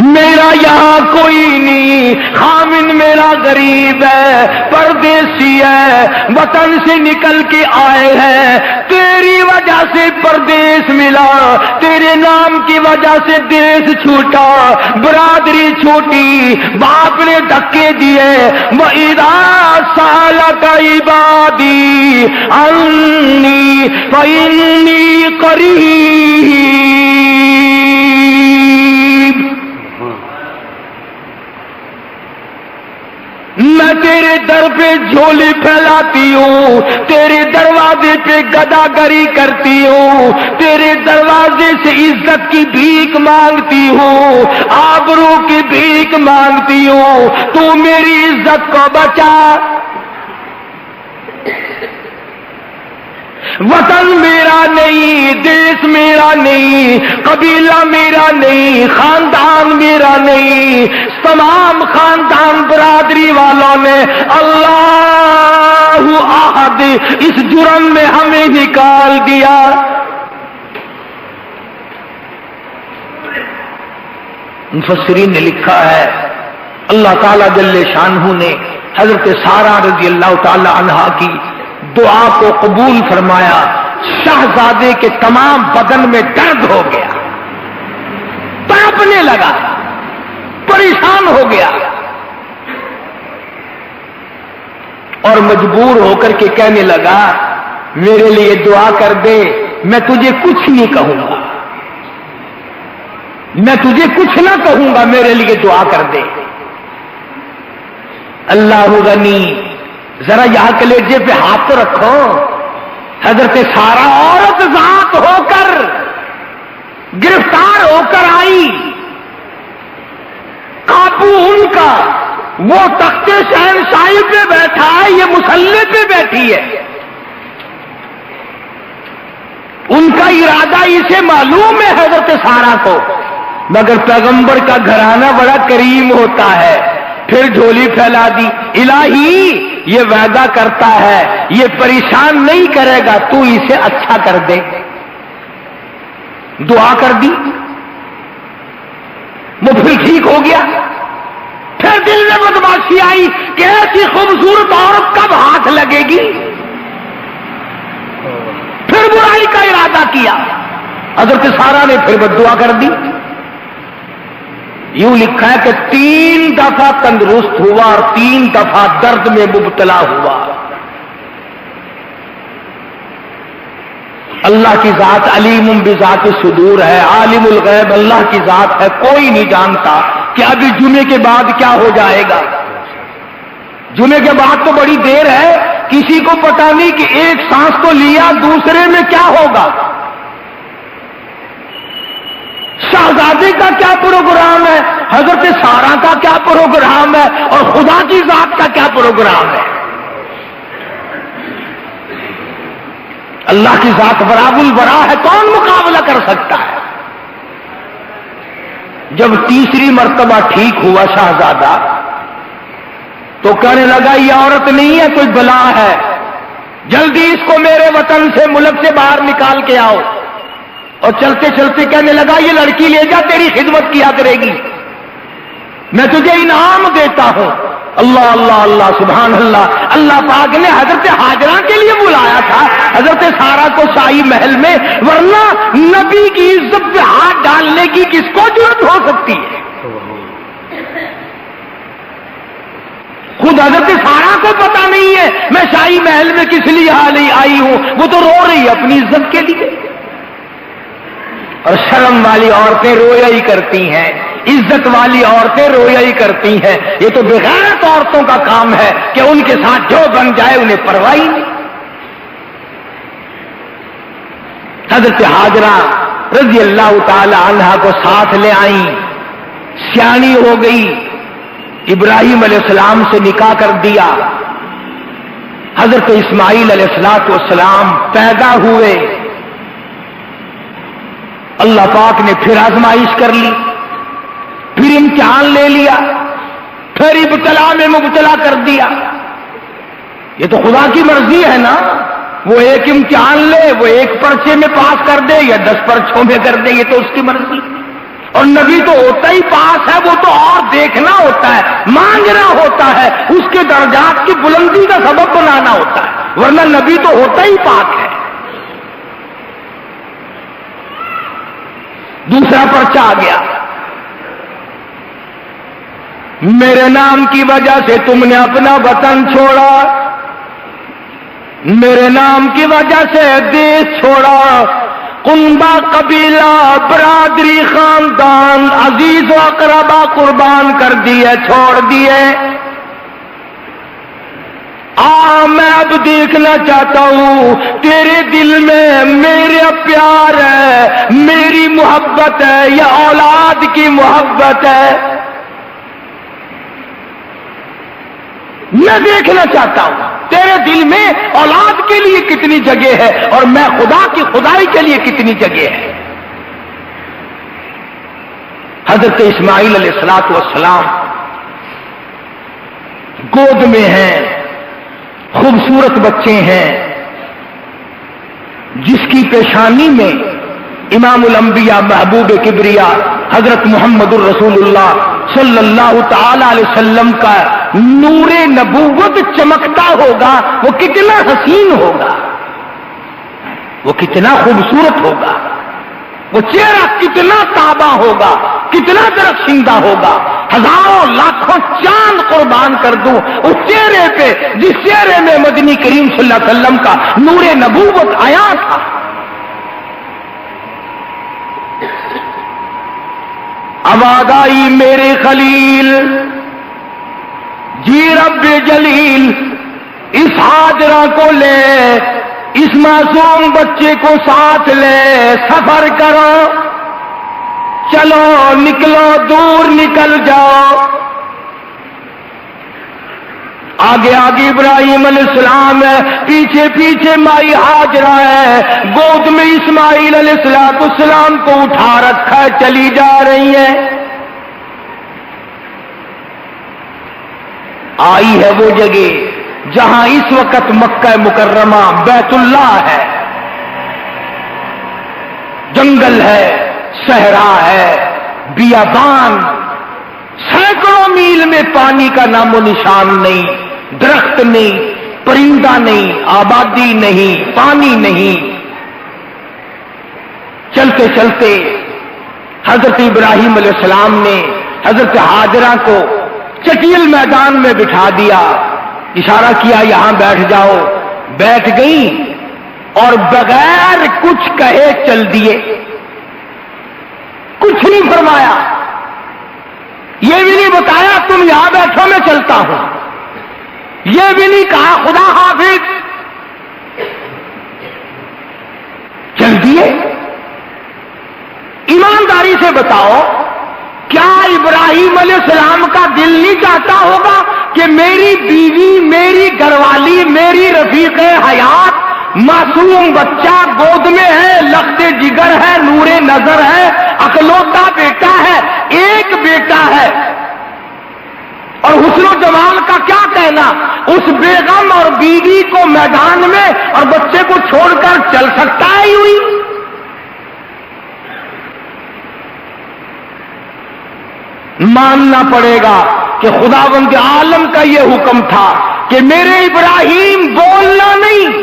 میرا یہاں کوئی نہیں، خامن میرا غریب ہے، پردیسی ہے، وطن سے نکل کے آئے ہیں، تیری وجہ سے پردیس ملا، تیرے نام کی وجہ سے دیس چھوٹا، برادری چھوٹی، باپ نے دھکے دیے۔ وَإِذَا سَأَلَكَ عِبَادِي عَنِّي فَإِنِّي قَرِيبٌ، میں تیرے در پہ جھولی پھیلاتی ہوں، تیرے دروازے پہ گداگری کرتی ہوں، تیرے دروازے سے عزت کی بھیک مانگتی ہوں، آبرو کی بھیک مانگتی ہوں، تو میری عزت کو بچا۔ وطن میرا نہیں، دیس میرا نہیں، قبیلہ میرا نہیں، خاندان میرا نہیں، تمام خاندان برادری والوں نے اللہ احد اس جرم میں ہمیں نکال دیا۔ مفسرین نے لکھا ہے اللہ تعالی جل شانہ نے حضرت سارہ رضی اللہ تعالی عنہا کی دعا کو قبول فرمایا۔ شہزادے کے تمام بدن میں درد ہو گیا، تڑپنے لگا، پریشان ہو گیا، اور مجبور ہو کر کے کہنے لگا میرے لیے دعا کر دے، میں تجھے کچھ نہیں کہوں گا، میں تجھے کچھ نہ کہوں گا، میرے لیے دعا کر دے۔ اللہ غنی، ذرا یہاں کلیجے پہ ہاتھ تو رکھو۔ حضرت سارہ عورت ذات ہو کر گرفتار ہو کر آئی، قابو ان کا، وہ تخت شہنشاہی پہ بیٹھا ہے، یہ مصلی پہ بیٹھی ہے، ان کا ارادہ اسے معلوم ہے حضرت سارہ کو، مگر پیغمبر کا گھرانہ بڑا کریم ہوتا ہے. پھر جھولی پھیلا دی. الہی یہ وعدہ کرتا ہے یہ پریشان نہیں کرے گا, تو اسے اچھا کر دے. دعا کر دی, وہ پھر ٹھیک ہو گیا. پھر دل میں بدماشی آئی کہ ایسی خوبصورت عورت کب ہاتھ لگے گی. پھر برائی کا ارادہ کیا. حضرت سارا نے پھر بد دعا کر دی. یوں لکھا ہے کہ 3 دفعہ تندرست ہوا اور 3 دفعہ درد میں مبتلا ہوا. اللہ کی ذات علیم بذات الصدور ہے, عالم الغیب اللہ کی ذات ہے. کوئی نہیں جانتا کہ ابھی جمعے کے بعد کیا ہو جائے گا. جمعے کے بعد تو بڑی دیر ہے, کسی کو پتا نہیں کہ ایک سانس تو لیا دوسرے میں کیا ہوگا. شہزادے کا کیا پروگرام ہے, حضرت سارا کا کیا پروگرام ہے, اور خدا کی ذات کا کیا پروگرام ہے. اللہ کی ذات براب البرا ہے, کون مقابلہ کر سکتا ہے. جب تیسری مرتبہ ٹھیک ہوا شہزادہ تو کہنے لگا یہ عورت نہیں ہے, کوئی بلا ہے, جلدی اس کو میرے وطن سے ملک سے باہر نکال کے آؤ. اور چلتے چلتے کہنے لگا یہ لڑکی لے جا, تیری خدمت کیا کرے گی, میں تجھے انعام دیتا ہوں. اللہ اللہ اللہ سبحان اللہ. اللہ پاک نے حضرت ہاجرہ کے لیے بلایا تھا حضرت سارا کو شاہی محل میں, ورنہ نبی کی عزت پہ ہاتھ ڈالنے کی کس کو ضرورت ہو سکتی ہے. خود حضرت سارا کو پتا نہیں ہے میں شاہی محل میں کس لیے آئی ہوں, وہ تو رو رہی ہے اپنی عزت کے لیے. اور شرم والی عورتیں رویا ہی کرتی ہیں, عزت والی عورتیں رویا ہی کرتی ہیں. یہ تو بغیرت عورتوں کا کام ہے کہ ان کے ساتھ جو بن جائے انہیں پرواہ نہیں. حضرت ہاجرہ رضی اللہ تعالی عنہا کو ساتھ لے آئیں, سیانی ہو گئی, ابراہیم علیہ السلام سے نکاح کر دیا. حضرت اسماعیل علیہ السلام پیدا ہوئے. اللہ پاک نے پھر آزمائش کر لی, پھر امتحان لے لیا, پھر ابتلا میں مبتلا کر دیا. یہ تو خدا کی مرضی ہے نا, وہ ایک امتحان لے, وہ ایک پرچے میں پاس کر دے یا 10 پرچوں میں کر دے, یہ تو اس کی مرضی. اور نبی تو ہوتا ہی پاس ہے, وہ تو اور دیکھنا ہوتا ہے, مانگنا ہوتا ہے, اس کے درجات کی بلندی کا سبب بنانا ہوتا ہے, ورنہ نبی تو ہوتا ہی پاک ہے. دوسرا پرچہ آ گیا, میرے نام کی وجہ سے تم نے اپنا وطن چھوڑا, میرے نام کی وجہ سے دیش چھوڑا, کنبہ قبیلہ برادری خاندان عزیز و اقربا قربان کر دیے, چھوڑ دیے. میں اب دیکھنا چاہتا ہوں تیرے دل میں میرا پیار ہے, میری محبت ہے یا اولاد کی محبت ہے. میں دیکھنا چاہتا ہوں تیرے دل میں اولاد کے لیے کتنی جگہ ہے اور میں خدا کی خدائی کے لیے کتنی جگہ ہے. حضرت اسماعیل علیہ السلام گود میں ہیں, خوبصورت بچے ہیں, جس کی پیشانی میں امام الانبیاء محبوب کبریا حضرت محمد الرسول اللہ صلی اللہ تعالی علیہ وسلم کا نور نبوت چمکتا ہوگا. وہ کتنا حسین ہوگا, وہ کتنا خوبصورت ہوگا, وہ چہرہ کتنا تابہ ہوگا, کتنا درخشندہ ہوگا. ہزاروں لاکھوں چاند قربان کر دوں اس چہرے پہ جس چہرے میں مدنی کریم صلی اللہ علیہ وسلم کا نور نبوت آیا تھا. آواز آئی میرے خلیل, جی رب جلیل, اس ہاجرہ کو لے, اس معصوم بچے کو ساتھ لے, سفر کرو, چلو نکلو, دور نکل جاؤ. آگے آگے ابراہیم علیہ السلام ہے، پیچھے پیچھے مائی ہاجرہ ہے، گود میں اسماعیل علیہ السلام کو اٹھا رکھا ہے، چلی جا رہی ہے۔ آئی ہے وہ جگہ جہاں اس وقت مکہ مکرمہ بیت اللہ ہے، جنگل ہے، صحرا ہے، بیابان، سینکڑوں میل میں پانی کا نام و نشان نہیں، درخت نہیں، پرندہ نہیں، آبادی نہیں، پانی نہیں۔ چلتے چلتے حضرت ابراہیم علیہ السلام نے حضرت ہاجرہ کو چٹیل میدان میں بٹھا دیا، اشارہ کیا یہاں بیٹھ جاؤ، بیٹھ گئی اور بغیر کچھ کہے چل دیے، کچھ نہیں فرمایا، یہ بھی نہیں بتایا تم یہاں بیٹھو میں چلتا ہوں، یہ بھی نہیں کہا خدا حافظ، چل دیے۔ ایمانداری سے بتاؤ، کیا ابراہیم علیہ السلام کا دل نہیں چاہتا ہوگا کہ میری بیوی، میری گھر والی، میری رفیق حیات، معصوم بچہ گود میں ہے، لخت جگر ہے، نور نظر ہے، اکلوتا بیٹا ہے، ایک بیٹا ہے، اور حسن و جمال کا کیا کہنا، اس بیگم اور بیوی کو میدان میں اور بچے کو چھوڑ کر چل سکتا ہے یوں ہی؟ ماننا پڑے گا کہ خداوند عالم کا یہ حکم تھا کہ میرے ابراہیم بولنا نہیں،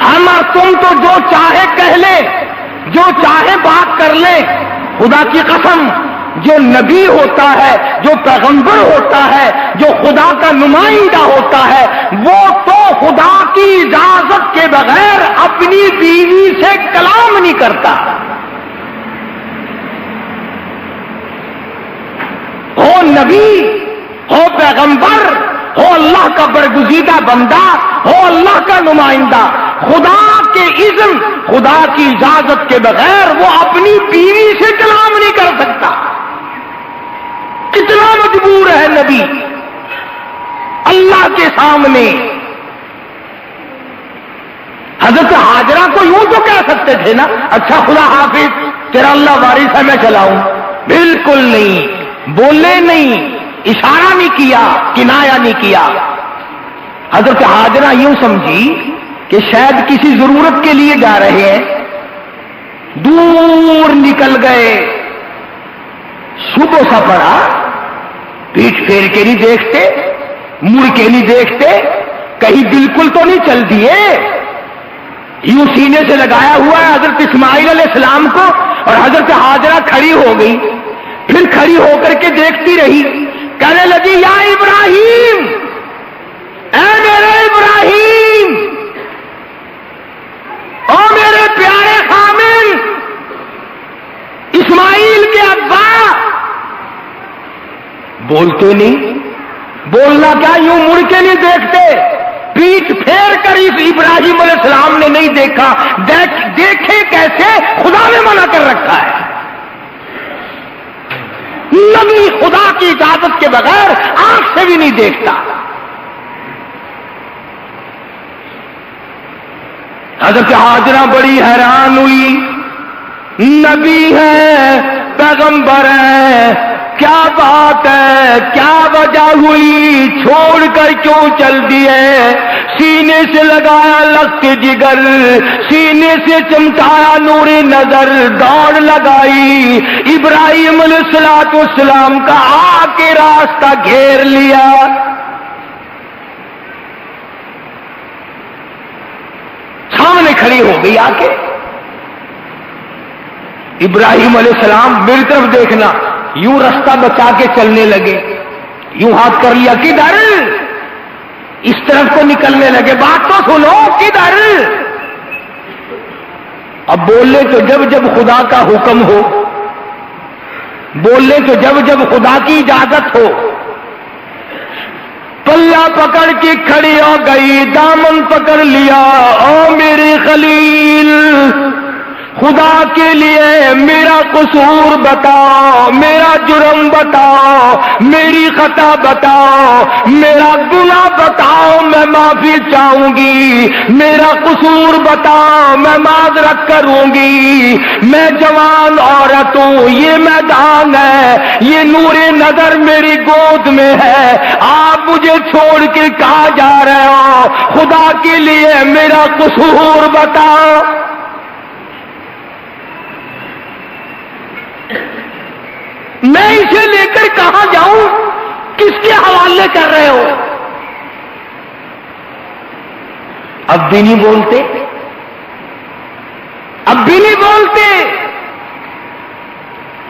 ہم اور تم تو جو چاہے کہہ لیں، جو چاہے بات کر لیں، خدا کی قسم جو نبی ہوتا ہے، جو پیغمبر ہوتا ہے، جو خدا کا نمائندہ ہوتا ہے، وہ تو خدا کی اجازت کے بغیر اپنی بیوی سے کلام نہیں کرتا۔ ہو نبی، ہو پیغمبر، ہو اللہ کا برگزیدہ بندہ، ہو اللہ کا نمائندہ، خدا کے اذن، خدا کی اجازت کے بغیر وہ اپنی بیوی سے کلام نہیں کر سکتا۔ کتنا مجبور ہے نبی اللہ کے سامنے۔ حضرت ہاجرہ کو یوں تو کہہ سکتے تھے نا، اچھا خدا حافظ، تیرا اللہ وارث ہے میں چلاؤں، بالکل نہیں، بولے نہیں، اشارہ نہیں کیا، کنایا نہیں کیا۔ حضرت ہاجرہ یوں سمجھی کہ شاید کسی ضرورت کے لیے جا رہے ہیں، دور نکل گئے، صبح سا پڑا، پیٹ پھیر کے نہیں دیکھتے، مڑ کے نہیں دیکھتے، کہیں بالکل تو نہیں چل دیے، یوں سینے سے لگایا ہوا ہے حضرت اسماعیل علیہ السلام کو، اور حضرت ہاجرہ کھڑی ہو گئی، پھر کھڑی ہو کر کے دیکھتی رہی، کہنے لگی یا ابراہیم، اے میرے ابراہیم، او میرے پیارے خامن، اسماعیل کے ابا۔ بولتے نہیں، بولنا کیا، یوں مڑ کے نہیں دیکھتے، پیٹ پھیر کر اس ابراہیم علیہ السلام نے نہیں دیکھا، دیکھے کیسے، خدا نے منع کر رکھا ہے، نبی خدا کی اجازت کے بغیر آنکھ سے بھی نہیں دیکھتا۔ حضرت ہاجرہ بڑی حیران ہوئی، نبی ہے، پیغمبر ہے، کیا بات ہے، کیا وجہ ہوئی، چھوڑ کر کیوں چل دیے، سینے سے لگایا لخت جگر، سینے سے چمٹایا نور نظر، دوڑ لگائی، ابراہیم علیہ السلام کا آ کے راستہ گھیر لیا۔ سامنے کھڑی ہو گئی آ کے، ابراہیم علیہ السلام میری طرف دیکھنا، یوں راستہ بچا کے چلنے لگے، یوں ہاتھ کر لیا، کدھر، اس طرف کو نکلنے لگے، بات تو سنو، کدھر؟ اب بولے تو جب جب خدا کا حکم ہو، بولے تو جب جب خدا کی اجازت ہو۔ پلہ پکڑ کے کھڑی ہو گئی، دامن پکڑ لیا، او میرے خلیل، خدا کے لیے میرا قصور بتاؤ، میرا جرم بتاؤ، میری خطا بتاؤ، میرا گناہ بتاؤ، میں معافی چاہوں گی، میرا قصور بتاؤ، میں معذرت کروں گی۔ میں جوان عورت ہوں، یہ میدان ہے، یہ نور نظر میری گود میں ہے، آپ مجھے چھوڑ کے کہاں جا رہے ہو؟ خدا کے لیے میرا قصور بتاؤ۔ میں اسے لے کر کہاں جاؤں؟ کس کے حوالے کر رہے ہو؟ اب بھی نہیں بولتے، اب بھی نہیں بولتے۔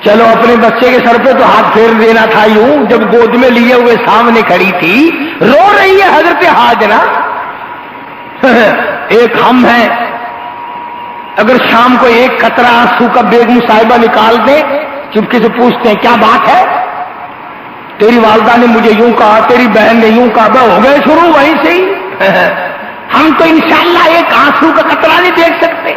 چلو اپنے بچے کے سر پہ تو ہاتھ پھیر دینا تھا یوں، جب گود میں لیے ہوئے سامنے کھڑی تھی، رو رہی ہے حضرت ہاجرہ۔ ایک ہم ہیں، اگر شام کو ایک قطرہ آنسو کا بیگم صاحبہ نکال دیں، چپکے سے پوچھتے ہیں کیا بات ہے؟ تیری والدہ نے مجھے یوں کہا، تیری بہن نے یوں کہا، ہو گئے شروع وہیں سے ہی۔ ہم تو انشاءاللہ ایک آنسو کا قطرہ نہیں دیکھ سکتے۔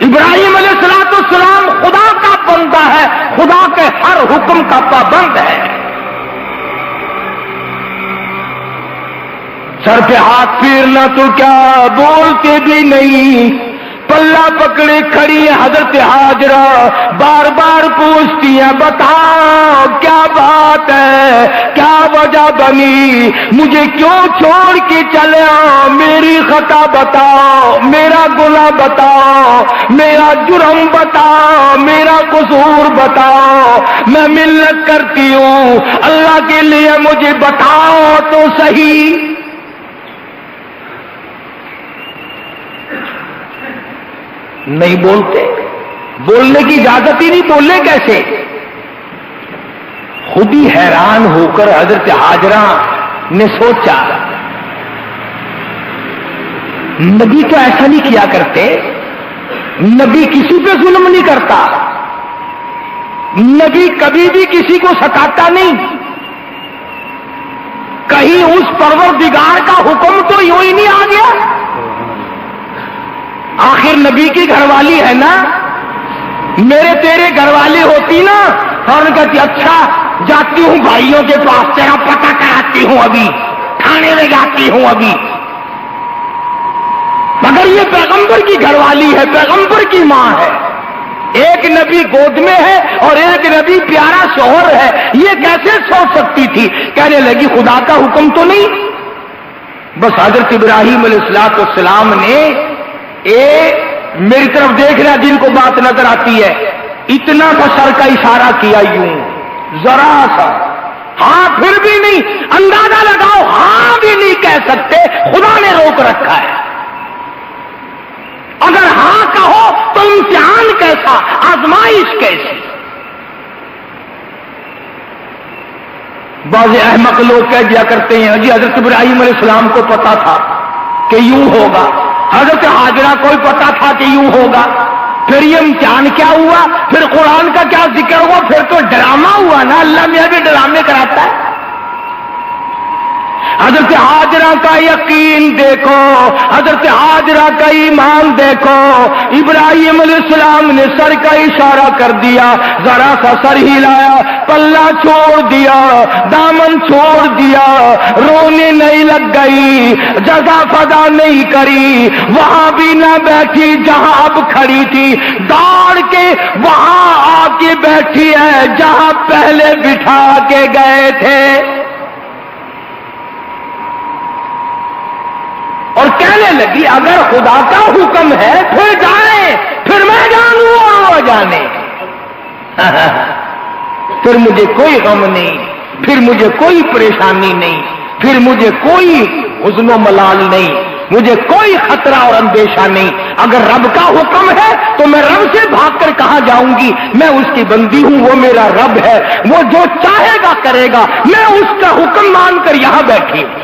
ابراہیم علیہ السلام خدا کا بندہ ہے، خدا کے ہر حکم کا پابند ہے۔ سر پہ ہاتھ پھیرنا تو کیا، بولتے بھی نہیں، پلہ پکڑے کھڑی ہے حضرت ہاجرہ، بار بار پوچھتی ہیں بتاؤ کیا بات ہے، کیا وجہ بنی، مجھے کیوں چھوڑ کے چلے آؤ، میری خطا بتاؤ، میرا گناہ بتاؤ، میرا جرم بتاؤ، میرا قصور بتاؤ، میں منت کرتی ہوں اللہ کے لیے مجھے بتاؤ تو صحیح۔ نہیں بولتے، بولنے کی اجازت ہی نہیں، بولنے کیسے؟ خود ہی حیران ہو کر حضرت ہاجرہ نے سوچا نبی تو ایسا نہیں کیا کرتے، نبی کسی پہ ظلم نہیں کرتا، نبی کبھی بھی کسی کو ستاتا نہیں، کہیں اس پروردگار کا حکم تو یوں ہی نہیں آ گیا؟ آخر نبی کی گھر والی ہے نا، میرے تیرے گھر والی ہوتی نا، اور کہتی اچھا جاتی ہوں بھائیوں کے پاس، تیرا پتہ کراتی ہوں، ابھی تھانے میں جاتی ہوں ابھی۔ مگر یہ پیغمبر کی گھر والی ہے، پیغمبر کی ماں ہے، ایک نبی گود میں ہے اور ایک نبی پیارا شوہر ہے، یہ کیسے سوچ سکتی تھی؟ کہنے لگی خدا کا حکم تو نہیں۔ بس حضرت ابراہیم علیہ السلام نے میری طرف دیکھ رہا جن کو بات نظر آتی ہے، اتنا سا سر کا اشارہ کیا یوں، ذرا سا، ہاں پھر بھی نہیں، اندازہ لگاؤ ہاں بھی نہیں کہہ سکتے، خدا نے روک رکھا ہے۔ اگر ہاں کہو تو امتحان کیسا، آزمائش کیسی؟ بعض احمق لوگ کہہ دیا کرتے ہیں جی حضرت ابراہیم علیہ السلام کو پتا تھا کہ یوں ہوگا، حضرت ہاجرہ کو پتا تھا کہ یوں ہوگا، پھر یہ امتحان کیا ہوا، پھر قرآن کا کیا ذکر ہوا، پھر تو ڈرامہ ہوا نا، اللہ میں بھی ڈرامے کراتا ہے۔ حضرت ہاجرہ کا یقین دیکھو، حضرت ہاجرہ کا ایمان دیکھو، ابراہیم علیہ السلام نے سر کا اشارہ کر دیا، ذرا سا سر ہلایا، پلہ چھوڑ دیا، دامن چھوڑ دیا، رونے نہیں لگ گئی، جزا فدا نہیں کری، وہاں بھی نہ بیٹھی جہاں اب کھڑی تھی، دوڑ کے وہاں آ کے بیٹھی ہے جہاں پہلے بٹھا کے گئے تھے، اور کہنے لگی اگر خدا کا حکم ہے پھر جائیں، پھر میں جانوں اور وہ جانے، پھر مجھے کوئی غم نہیں، پھر مجھے کوئی پریشانی نہیں، پھر مجھے کوئی حزن و ملال نہیں، مجھے کوئی خطرہ اور اندیشہ نہیں۔ اگر رب کا حکم ہے تو میں رب سے بھاگ کر کہاں جاؤں گی؟ میں اس کی بندی ہوں، وہ میرا رب ہے، وہ جو چاہے گا کرے گا، میں اس کا حکم مان کر یہاں بیٹھی ہوں۔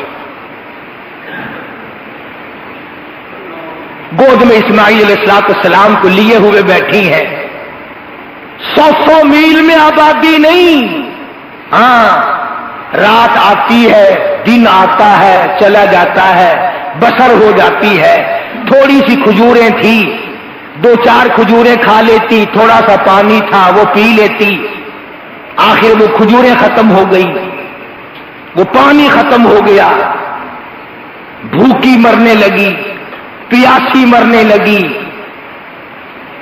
گود میں اسماعیل علیہ السلام کو لیے ہوئے بیٹھی ہیں، 100 میل میں آبادی نہیں، ہاں رات آتی ہے، دن آتا ہے، چلا جاتا ہے، بسر ہو جاتی ہے، تھوڑی سی کھجوریں تھی، 2-4 کھجوریں کھا لیتی، تھوڑا سا پانی تھا وہ پی لیتی، آخر وہ کھجوریں ختم ہو گئی، وہ پانی ختم ہو گیا، بھوکی مرنے لگی، پیاسی مرنے لگی،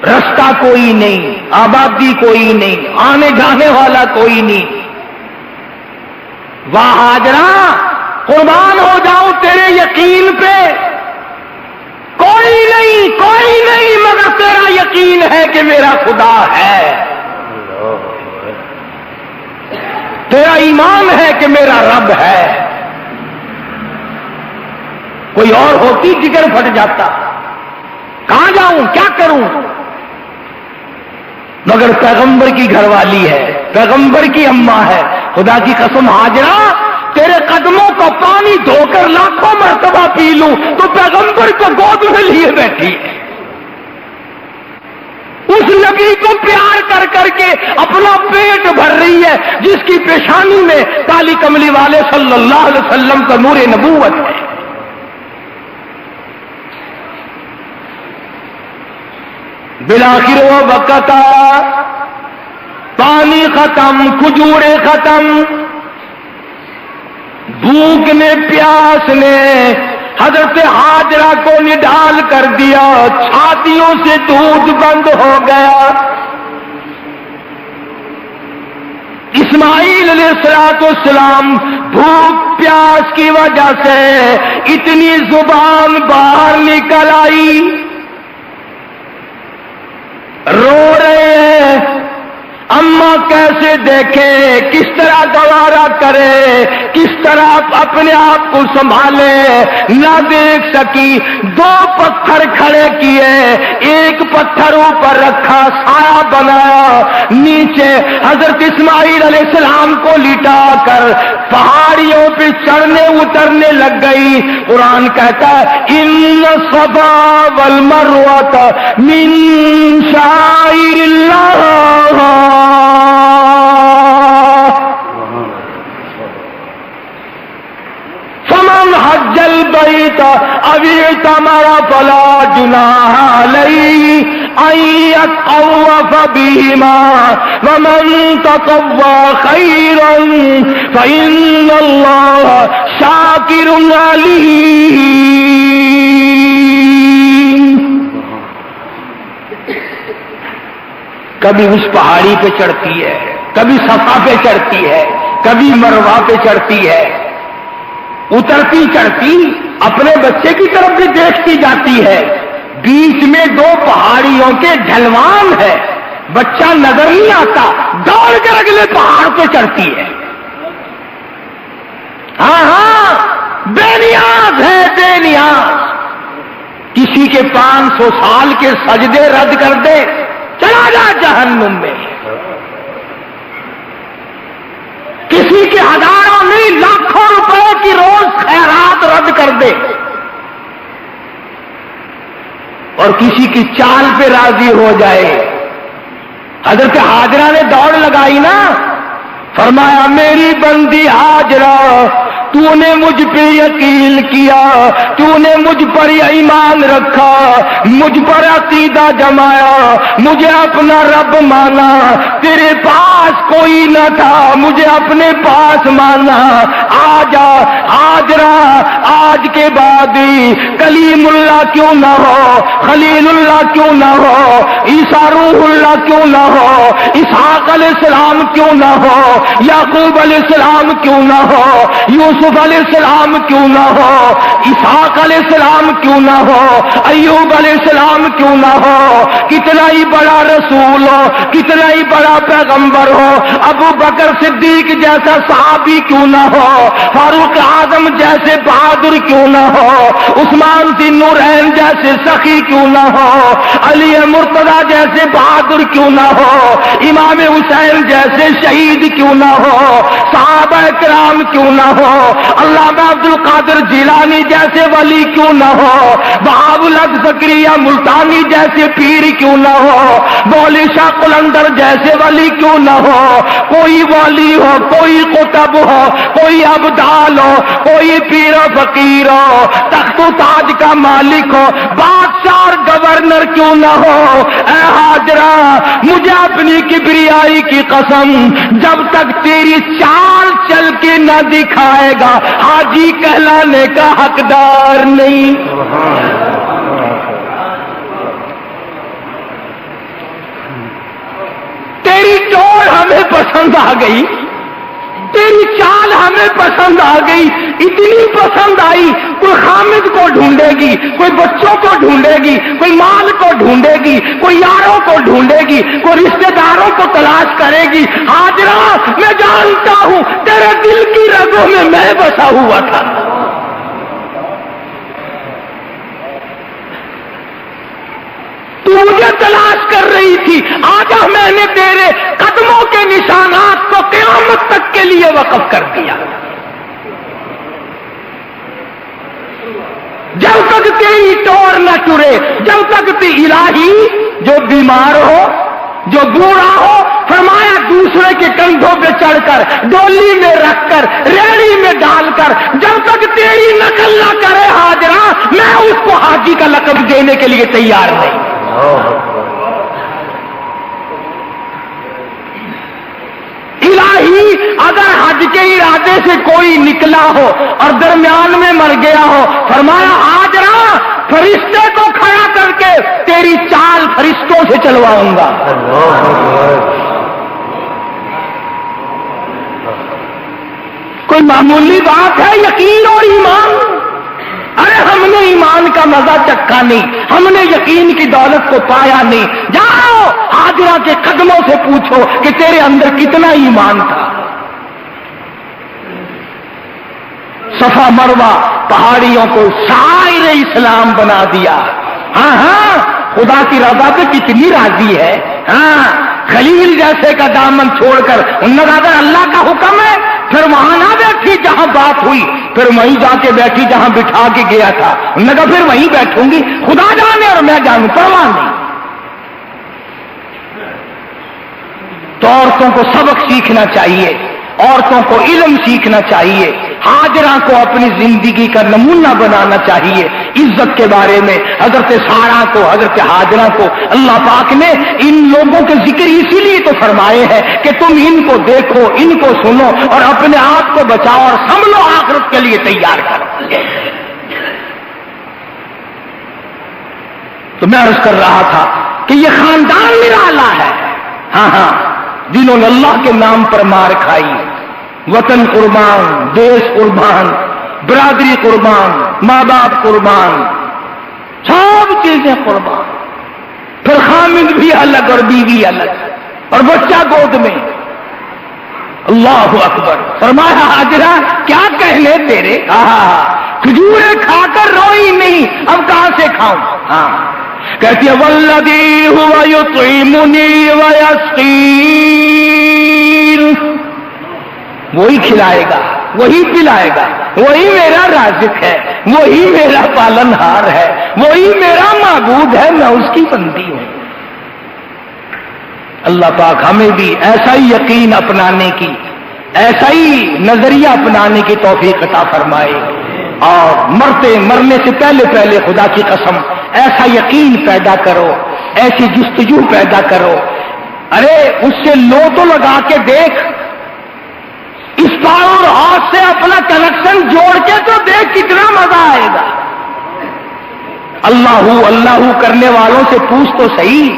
رستہ کوئی نہیں، آبادی کوئی نہیں، آنے جانے والا کوئی نہیں۔ واہ ہاجرہ، قربان ہو جاؤں تیرے یقین پہ، کوئی نہیں مگر تیرا یقین ہے کہ میرا خدا ہے، تیرا ایمان ہے کہ میرا رب ہے۔ کوئی اور ہوتی جگر پھٹ جاتا، کہاں جاؤں کیا کروں، مگر پیغمبر کی گھر والی ہے، پیغمبر کی اماں ہے۔ خدا کی قسم ہاجرہ، تیرے قدموں کو پانی دھو کر لاکھوں مرتبہ پی لوں تو پیغمبر کو گود میں لیے بیٹھی ہے، اس نبی کو پیار کر کر کے اپنا پیٹ بھر رہی ہے، جس کی پیشانی میں کالی کملی والے صلی اللہ علیہ وسلم کا نور نبوت ہے۔ بالآخر وہ وقت پانی ختم، کھجوریں ختم، بھوک نے پیاس نے حضرت ہاجرہ کو نڈال کر دیا، چھاتیوں سے دودھ بند ہو گیا۔ اسماعیل علیہ السلام بھوک پیاس کی وجہ سے اتنی زبان باہر نکل آئی، رو رہے ہیں، اماں کیسے دیکھے، کس طرح گوارا کرے، کس طرح اپنے آپ کو سنبھالے، نہ دیکھ سکی۔ 2 پتھر کھڑے کیے، ایک پتھر اوپر رکھا، سایہ بنایا، نیچے حضرت اسماعیل علیہ السلام کو لٹا کر پہاڑیوں پہ چڑھنے اترنے لگ گئی۔ قرآن کہتا ہے ان الصفا والمروہ من شعائر اللہ، فمن حج البیت او اعتمر فلا جناح علیہ ان یطوف بہما ومن تطوع خیرا فإن اللہ شاکر علیم۔ کبھی اس پہاڑی پہ چڑھتی ہے، کبھی صفا پہ چڑھتی ہے، کبھی مروہ پہ چڑھتی ہے، اترتی چڑھتی اپنے بچے کی طرف بھی دیکھتی جاتی ہے، بیچ میں 2 پہاڑیوں کے ڈھلوان ہے، بچہ نظر نہیں آتا، دوڑ کر اگلے پہاڑ پہ چڑھتی ہے۔ ہاں بے نیاز ہے، بے نیاز، کسی کے 500 سال کے سجدے رد کر دے، چلا جا جہنم میں، کسی کے ہزاروں نہیں لاکھوں روپے کی روز خیرات رد کر دے، اور کسی کی چال پہ راضی ہو جائے۔ حضرت ہاجرہ نے دوڑ لگائی نا، فرمایا میری بندی ہاجرہ، تو نے مجھ پہ یقین کیا، تو نے مجھ پر ایمان رکھا، مجھ پر عقیدہ جمایا، مجھے اپنا رب مانا، تیرے پاس کوئی نہ تھا، مجھے اپنے پاس مانا، آجا ہاجرہ، آج کے بعد کلیم اللہ کیوں نہ ہو، خلیل اللہ کیوں نہ ہو، عیسیٰ روح اللہ کیوں نہ ہو، اسحاق علیہ السلام کیوں نہ ہو، یعقوب علیہ السلام کیوں نہ ہو، یوسف علیہ السلام کیوں نہ ہو، اسحاق علیہ السلام کیوں نہ ہو، ایوب علیہ السلام کیوں نہ ہو، کتنا ہی بڑا رسول ہو، کتنا ہی بڑا پیغمبر ہو، ابو بکر صدیق جیسا صحابی کیوں نہ ہو، فاروق اعظم جیسے بہادر کیوں نہ ہو، عثمان ذی النورین جیسے سخی کیوں نہ ہو، علی مرتضی جیسے بہادر کیوں نہ ہو، امام حسین جیسے شہید کیوں نہ ہو، صحابہ کرام کیوں نہ ہو، علامہ عبد القادر جیلانی جیسے ولی کیوں نہ ہو، بہاء الحق زکریا ملتانی جیسے پیر کیوں نہ ہو، مولوی شاہ قلندر جیسے ولی کیوں نہ ہو، کوئی ولی ہو، کوئی قطب ہو، کوئی ابدال ہو، کوئی کوئی پیر و فقیر ہو، تخت و تاج کا مالک ہو، بادشاہ اور گورنر کیوں نہ ہو، اے ہاجرہ مجھے اپنی کبریائی کی قسم، جب تک تیری چال چل کے نہ دکھائے گا حاجی کہلانے کا حقدار نہیں۔ تیری ٹور ہمیں پسند آ گئی، تیری چال ہمیں پسند آ گئی، اتنی پسند آئی کوئی حامد کو ڈھونڈے گی، کوئی بچوں کو ڈھونڈے گی، کوئی مال کو ڈھونڈے گی، کوئی یاروں کو ڈھونڈے گی، کوئی رشتہ داروں کو تلاش کرے گی۔ ہاجرہ میں جانتا ہوں تیرے دل کی رگوں میں بسا ہوا تھا۔ تو مجھے تلاش کر رہی تھی، آج میں نے تیرے قدموں کے نشانات کو قیامت تک کے لیے وقف کر دیا۔ جب تک تیری ٹور نہ ٹرے، جب تک الہی جو بیمار ہو، جو بوڑھا ہو، فرمایا دوسرے کے کندھوں پہ چڑھ کر، ڈولی میں رکھ کر، ریڑھی میں ڈال کر، جب تک تیری نقل نہ کرے ہاجرہ، میں اس کو حاجی کا لقب دینے کے لیے تیار نہیں۔ الہی اگر حج کے ارادے سے کوئی نکلا ہو اور درمیان میں مر گیا ہو، فرمایا ہاجرہ فرشتے کو کھڑا کر کے تیری چال فرشتوں سے چلواؤں گا۔ کوئی معمولی بات ہے یقین اور ایمان؟ ارے ہم نے ایمان کا مزہ چکھا نہیں، ہم نے یقین کی دولت کو پایا نہیں۔ جاؤ ہاجرہ کے قدموں سے پوچھو کہ تیرے اندر کتنا ایمان تھا۔ صفا مروہ پہاڑیوں کو شاعر اسلام بنا دیا۔ ہاں ہاں خدا کی رضا پہ کتنی راضی ہے۔ ہاں خلیل جیسے کا دامن چھوڑ کر انہوں نے کہا اللہ کا حکم ہے، پھر وہاں نہ بیٹھی جہاں بات ہوئی، پھر وہیں جا کے بیٹھی جہاں بٹھا کے گیا تھا۔ انہوں نے کہا پھر وہیں بیٹھوں گی، خدا جانے اور میں جانوں، پرواہ نہیں۔ تو عورتوں کو سبق سیکھنا چاہیے، عورتوں کو علم سیکھنا چاہیے، ہاجرہ کو اپنی زندگی کا نمونہ بنانا چاہیے۔ عزت کے بارے میں حضرت سارہ کو، حضرت ہاجرہ کو اللہ پاک نے ان لوگوں کے ذکر اسی لیے تو فرمائے ہیں کہ تم ان کو دیکھو، ان کو سنو اور اپنے آپ کو بچاؤ اور سنبھلو، آخرت کے لیے تیار کرو۔ تو میں عرض کر رہا تھا کہ یہ خاندان نرالا ہے، ہاں ہاں، جنہوں نے اللہ کے نام پر مار کھائی، وطن قربان، دیش قربان، برادری قربان، ماں باپ قربان، سب چیزیں قربان، پھر خامد بھی الگ اور بیوی الگ اور بچہ گود میں۔ اللہ اکبر، فرمایا ہاجرہ کیا کہنے تیرے، کھجوریں کھا کر روئی نہیں، اب کہاں سے کھاؤں؟ ہاں کہتی ہے والذی هو یطعمنی ویسقین، وہی کھلائے گا، وہی پلائے گا، وہی میرا رازق ہے، وہی میرا پالن ہار ہے، وہی میرا معبود ہے، میں اس کی بندی ہوں۔ اللہ پاک ہمیں بھی ایسا ہی یقین اپنانے کی، ایسا ہی نظریہ اپنانے کی توفیق عطا فرمائے، اور مرنے سے پہلے خدا کی قسم ایسا یقین پیدا کرو، ایسی جستجو پیدا کرو۔ ارے اس سے لو تو لگا کے دیکھ، اس پاور ہاؤس سے اپنا کنیکشن جوڑ کے تو دیکھ کتنا مزہ آئے گا۔ اللہ کرنے والوں سے پوچھ تو صحیح،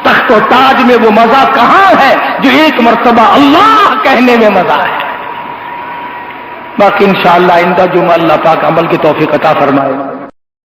تخت و تاج میں وہ مزہ کہاں ہے جو ایک مرتبہ اللہ کہنے میں مزہ ہے۔ باقی انشاءاللہ ان کا جمعہ اللہ پاک عمل کی توفیق عطا فرمائے۔